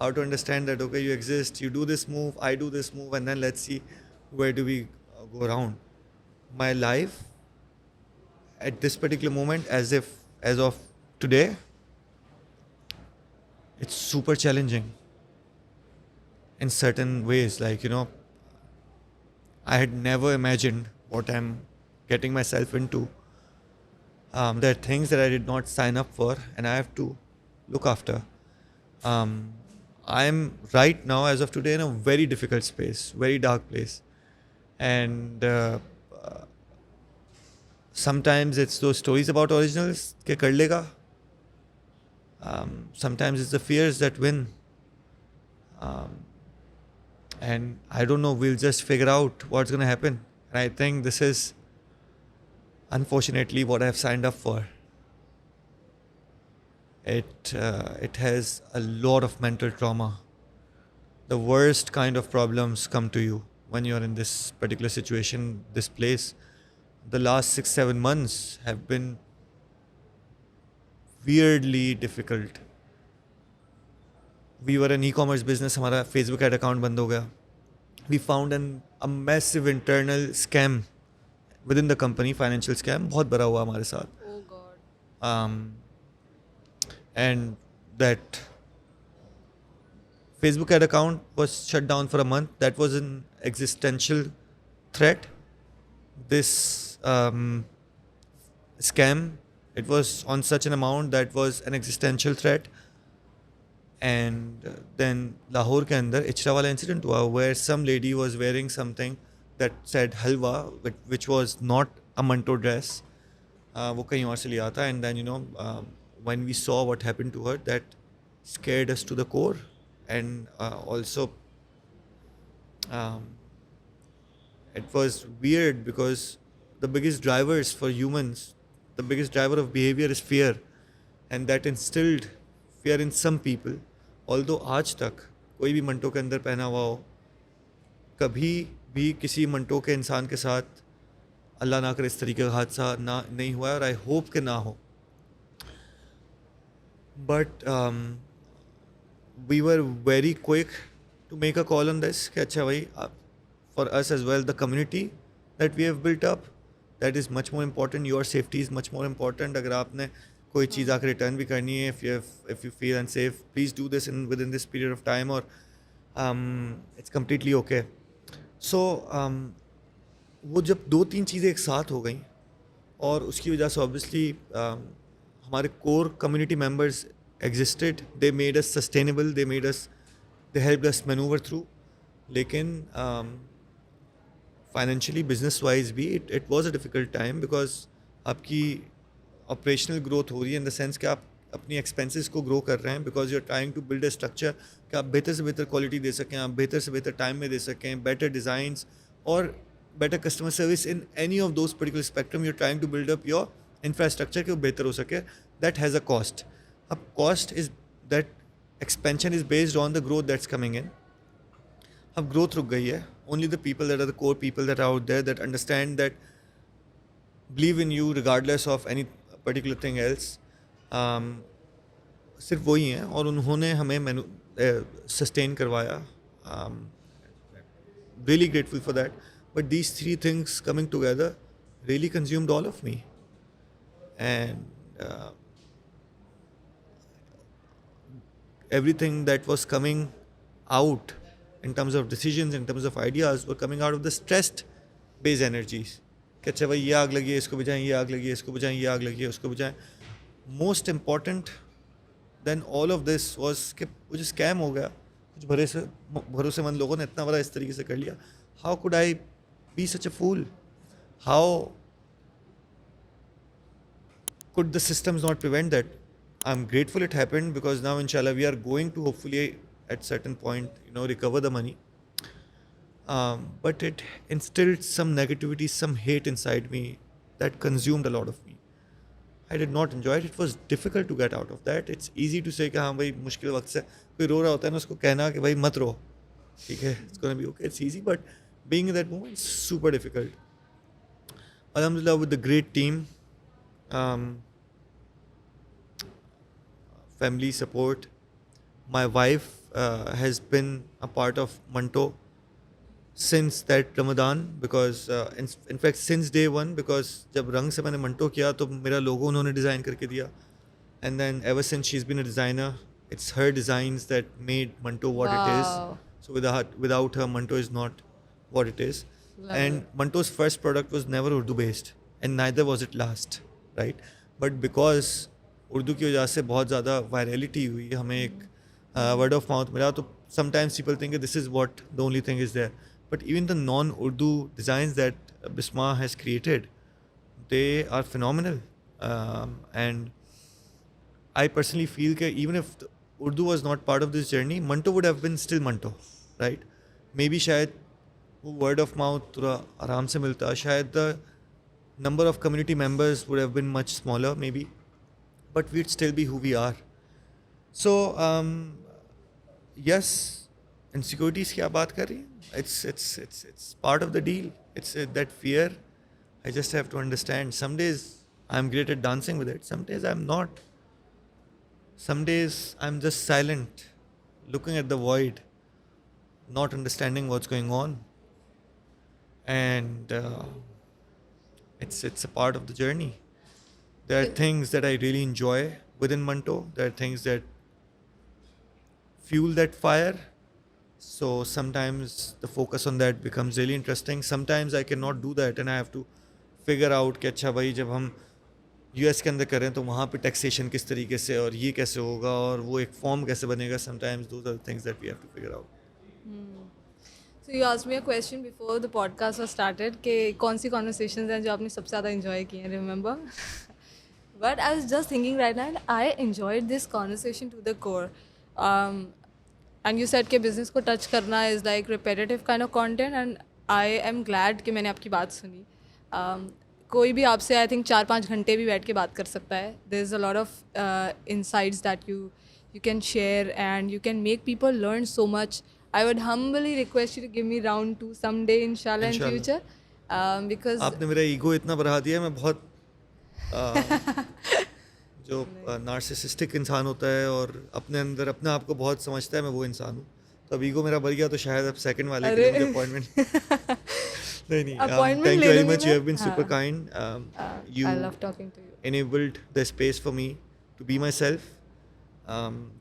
How to understand that, okay, you exist, you do this move, I do this move, and then let's see where do we go around. My life at this particular moment, as of today, it's super challenging in certain ways. Like, I had never imagined what I'm getting myself into. There are things that I did not sign up for, and I have to look after. I'm right now, as of today, in a very difficult space, very dark place. And sometimes it's those stories about originals ke kar lega. Sometimes it's the fears that win. And I don't know, we'll just figure out what's going to happen. And I think this is, unfortunately, what I've signed up for. it has a lot of mental trauma. The worst kind of problems come to you when you're in this particular situation, this place. The last 6-7 months have been weirdly difficult. We were an e-commerce business, हमारा Facebook ad account बंद हो गया. We found a massive internal scam within the company, financial scam, बहुत बड़ा हुआ हमारे साथ. Oh God. And that Facebook ad account was shut down for a month. That was an existential threat. This scam, it was on such an amount that was an existential threat. And then Lahore के अंदर इचरा वाला incident हुआ where some lady was wearing something that said halwa, which was not a Manto dress. वो कहीं और से लिया था. And then when we saw what happened to her, that scared us to the core. And also it was weird because the biggest drivers for humans, the biggest driver of behavior is fear, and that instilled fear in some people. Although आज तक कोई भी मंटो के अंदर पहना हुआ हो, कभी भी किसी मंटो के इंसान के साथ अल्लाह ना करे इस तरीके का हादसा नहीं हुआ है, और आई होप कि ना हो. But we were very quick to make a call on this कि अच्छा भाई, for us as well, the community that we have built up, that is much more important. Your safety is much more important. अगर आपने कोई चीज़ आकर return भी करनी है, if you feel unsafe, please do this within this period of time, or it's completely okay. So वो जब 2-3 चीज़ें एक साथ हो गई, और उसकी वजह से obviously हमारे core community members existed. They made us sustainable. They helped us maneuver through. लेकिन financially, business wise भी it was a difficult time, because आपकी operational growth हो रही है in the sense कि आप अपनी expenses को grow कर रहे हैं, because you're trying to build a structure कि आप बेहतर से बेहतर quality दे सकें, आप बेहतर से बेहतर time में दे सकें, better designs और better customer service in any of those particular spectrum. You're trying to build up your infrastructure कि वो बेहतर हो सके. That has a cost. अब cost is that expansion is based on the growth that's coming in. अब growth रुक गई है. Only the people that are the core people that are out there, that understand, that believe in you regardless of any particular thing else, सिर्फ वही हैं, और उन्होंने हमें sustain करवाया. Really grateful for that. But these three things coming together really consumed all of me. And everything that was coming out in terms of decisions, in terms of ideas, were coming out of the stressed based energies. कि अच्छा भाई, ये आग लगी है, इसको बुझाएं, ये आग लगी है, इसको बुझाएं, ये आग लगी है, उसको बुझाएं. Most important than all of this was कि वो जो scam हो गया, कुछ भरोसेमंद लोगों ने इतना बड़ा इस तरीके से कर लिया. How could I be such a fool? How could the systems not prevent that? I'm grateful it happened, because now inshallah we are going to hopefully at certain point recover the money. But it instilled some negativity, some hate inside me that consumed a lot of me. I did not enjoy it. It was difficult to get out of that. It's easy to say कि हाँ भाई मुश्किल वक्त से कोई रो रहा होता है ना, उसको कहना कि भाई मत रो, ठीक है, it's gonna be okay. It's easy, but being in that moment is super difficult. Alhamdulillah, with the great team, family support. My wife has been a part of Manto since that Ramadan, because in fact since day one, because जब रंग से मैंने Manto किया तो मेरा logo उन्होंने design करके दिया, and then ever since she's been a designer, it's her designs that made Manto what it is. So without her, Manto is not what it is. And Manto's first product was never Urdu based, and neither was it last, right? But because Urdu की वजह से बहुत ज़्यादा virality हुई, हमें एक word of mouth मिला, तो sometimes people think this is what the only thing is there. But even the non-Urdu designs that Bisma has created, they are phenomenal. And I personally feel that even if Urdu was not part of this journey, Manto would have been still Manto, right? Maybe शायद वो word of mouth थोड़ा आराम से मिलता, शायद the number of community members would have been much smaller maybe, but we'd still be who we are. So yes, insecurities की आप बात कर रही हैं. It's part of the deal. It's that fear. I just have to understand. Some days I'm great at dancing with it. Some days I'm not. Some days I'm just silent, looking at the void, not understanding what's going on, and it's a part of the journey. There are things that I really enjoy within Manto. There are things that fuel that fire. So sometimes the focus on that becomes really interesting. Sometimes I cannot do that and I have to figure out कि अच्छा भाई जब हम US के अंदर करें तो वहाँ पे टैक्सेशन किस तरीके से और ये कैसे होगा और वो एक फॉर्म कैसे बनेगा. Sometimes those are the things that we have to figure out. So you asked me a question before the podcast was started कि कौन सी conversations हैं जो आपने सबसे ज़्यादा enjoy की हैं, remember? But I was just thinking right now, and I enjoyed this conversation to the core. And you said कि business को touch करना is like repetitive kind of content, and I am glad कि मैंने आपकी बात सुनी. कोई भी आपसे I think 4-5 घंटे भी बैठ के बात कर सकता है. There's a lot of insights that you can share and you can make people learn so much. I would humbly request you to give me round 2 someday, inshallah, in Inshallah. future. Because आपने मेरा ego इतना बढ़ा दिया है. मैं बहुत जो narcissistic इंसान होता है और अपने अंदर अपने आप को बहुत समझता है, मैं वो इंसान हूँ. तो अब ईगो मेरा बढ़ गया तो शायद अब सेकंड वाले के लिए मुझे अपॉइंटमेंट नहीं Appointment thank you ले very लूँगी much. You मैं. have been super हाँ. kind. You I love talking to you. enabled the space for me to be myself,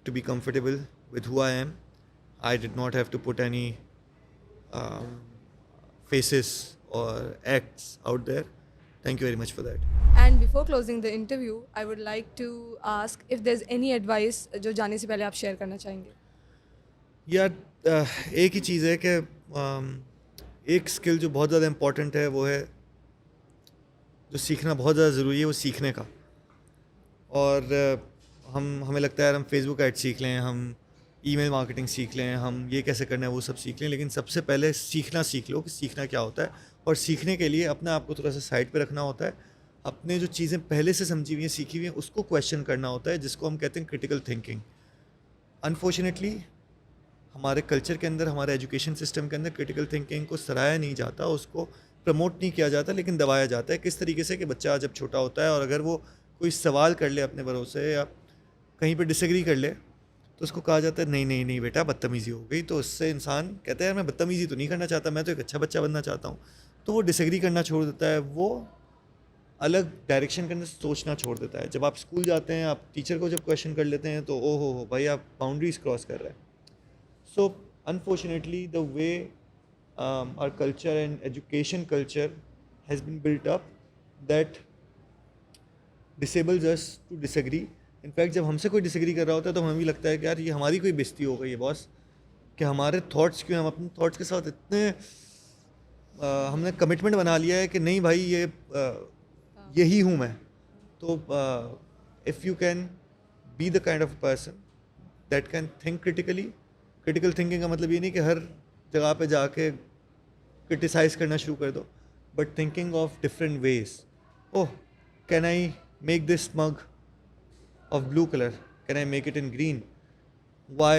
to be comfortable with who I am. I did not have to put any faces or acts out there. Thank you very much for that. And before closing the interview, I would like to ask if there's any advice जो जाने से पहले आप share करना चाहेंगे. यार एक ही चीज़ है कि एक स्किल जो बहुत ज़्यादा इम्पोर्टेंट है वो है जो सीखना बहुत ज़्यादा ज़रूरी है, वो सीखने का. और हमें लगता है यार हम फेसबुक ऐड सीख लें, हम ईमेल मार्केटिंग सीख लें, हम ये कैसे करना है वो सब सीख लें, लेकिन सबसे पहले सीखना सीख लो कि सीखना क्या होता है. और सीखने के लिए अपने आप को थोड़ा सा साइड पे रखना होता है. अपने जो चीज़ें पहले से समझी हुई हैं, सीखी हुई हैं, उसको क्वेश्चन करना होता है, जिसको हम कहते हैं क्रिटिकल थिंकिंग. अनफॉर्चुनेटली हमारे कल्चर के अंदर, हमारे एजुकेशन सिस्टम के अंदर क्रिटिकल थिंकिंग को सराहा नहीं जाता, उसको प्रमोट नहीं किया जाता, लेकिन दबाया जाता है. किस तरीके से कि बच्चा जब छोटा होता है और अगर वो कोई सवाल कर ले अपने भरोसे या कहीं पे डिसएग्री कर ले तो उसको कहा जाता है नहीं नहीं नहीं बेटा बदतमीज़ी हो गई. तो उससे इंसान कहता है यार मैं बदतमीज़ी तो नहीं करना चाहता, मैं तो एक अच्छा बच्चा बनना चाहता हूँ. तो वो डिसएग्री करना छोड़ देता है, वो अलग डायरेक्शन के अंदर सोचना छोड़ देता है. जब आप स्कूल जाते हैं, आप टीचर को जब क्वेश्चन कर लेते हैं तो ओ हो भाई आप बाउंड्रीज क्रॉस कर रहे हैं. So unfortunately the way our culture and education culture has been built up that disables us to disagree. In fact जब हमसे कोई डिसएग्री कर रहा होता है तो हमें भी लगता है कि यार ये हमारी कोई बेइज्जती हो गई है बॉस, कि हमारे थॉट्स क्यों, हम अपने थॉट्स के साथ इतने हमने कमिटमेंट बना लिया है कि नहीं भाई ये यही हूँ मैं. तो if you can be the kind of person that can think critically. Critical thinking का मतलब ये नहीं कि हर जगह पे जाके क्रिटिसाइज़ करना शुरू कर दो, but thinking of different ways. Oh can I make this mug of blue color, can I make it in green? Why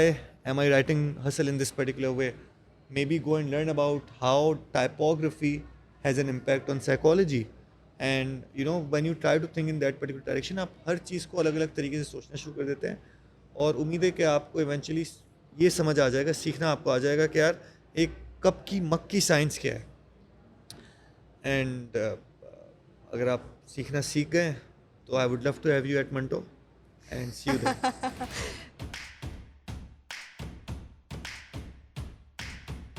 am I writing hustle in this particular way? Maybe go and learn about how typography has an impact on psychology. And you know, when you try to think in that particular direction, आप हर चीज़ को अलग अलग तरीके से सोचना शुरू कर देते हैं. और उम्मीद है कि आपको इवेंचुअली ये समझ आ जाएगा, सीखना आपको आ जाएगा कि यार एक कप की मग की साइंस क्या है. एंड अगर आप सीखना सीख गए तो I would love to have you at Manto and see you there.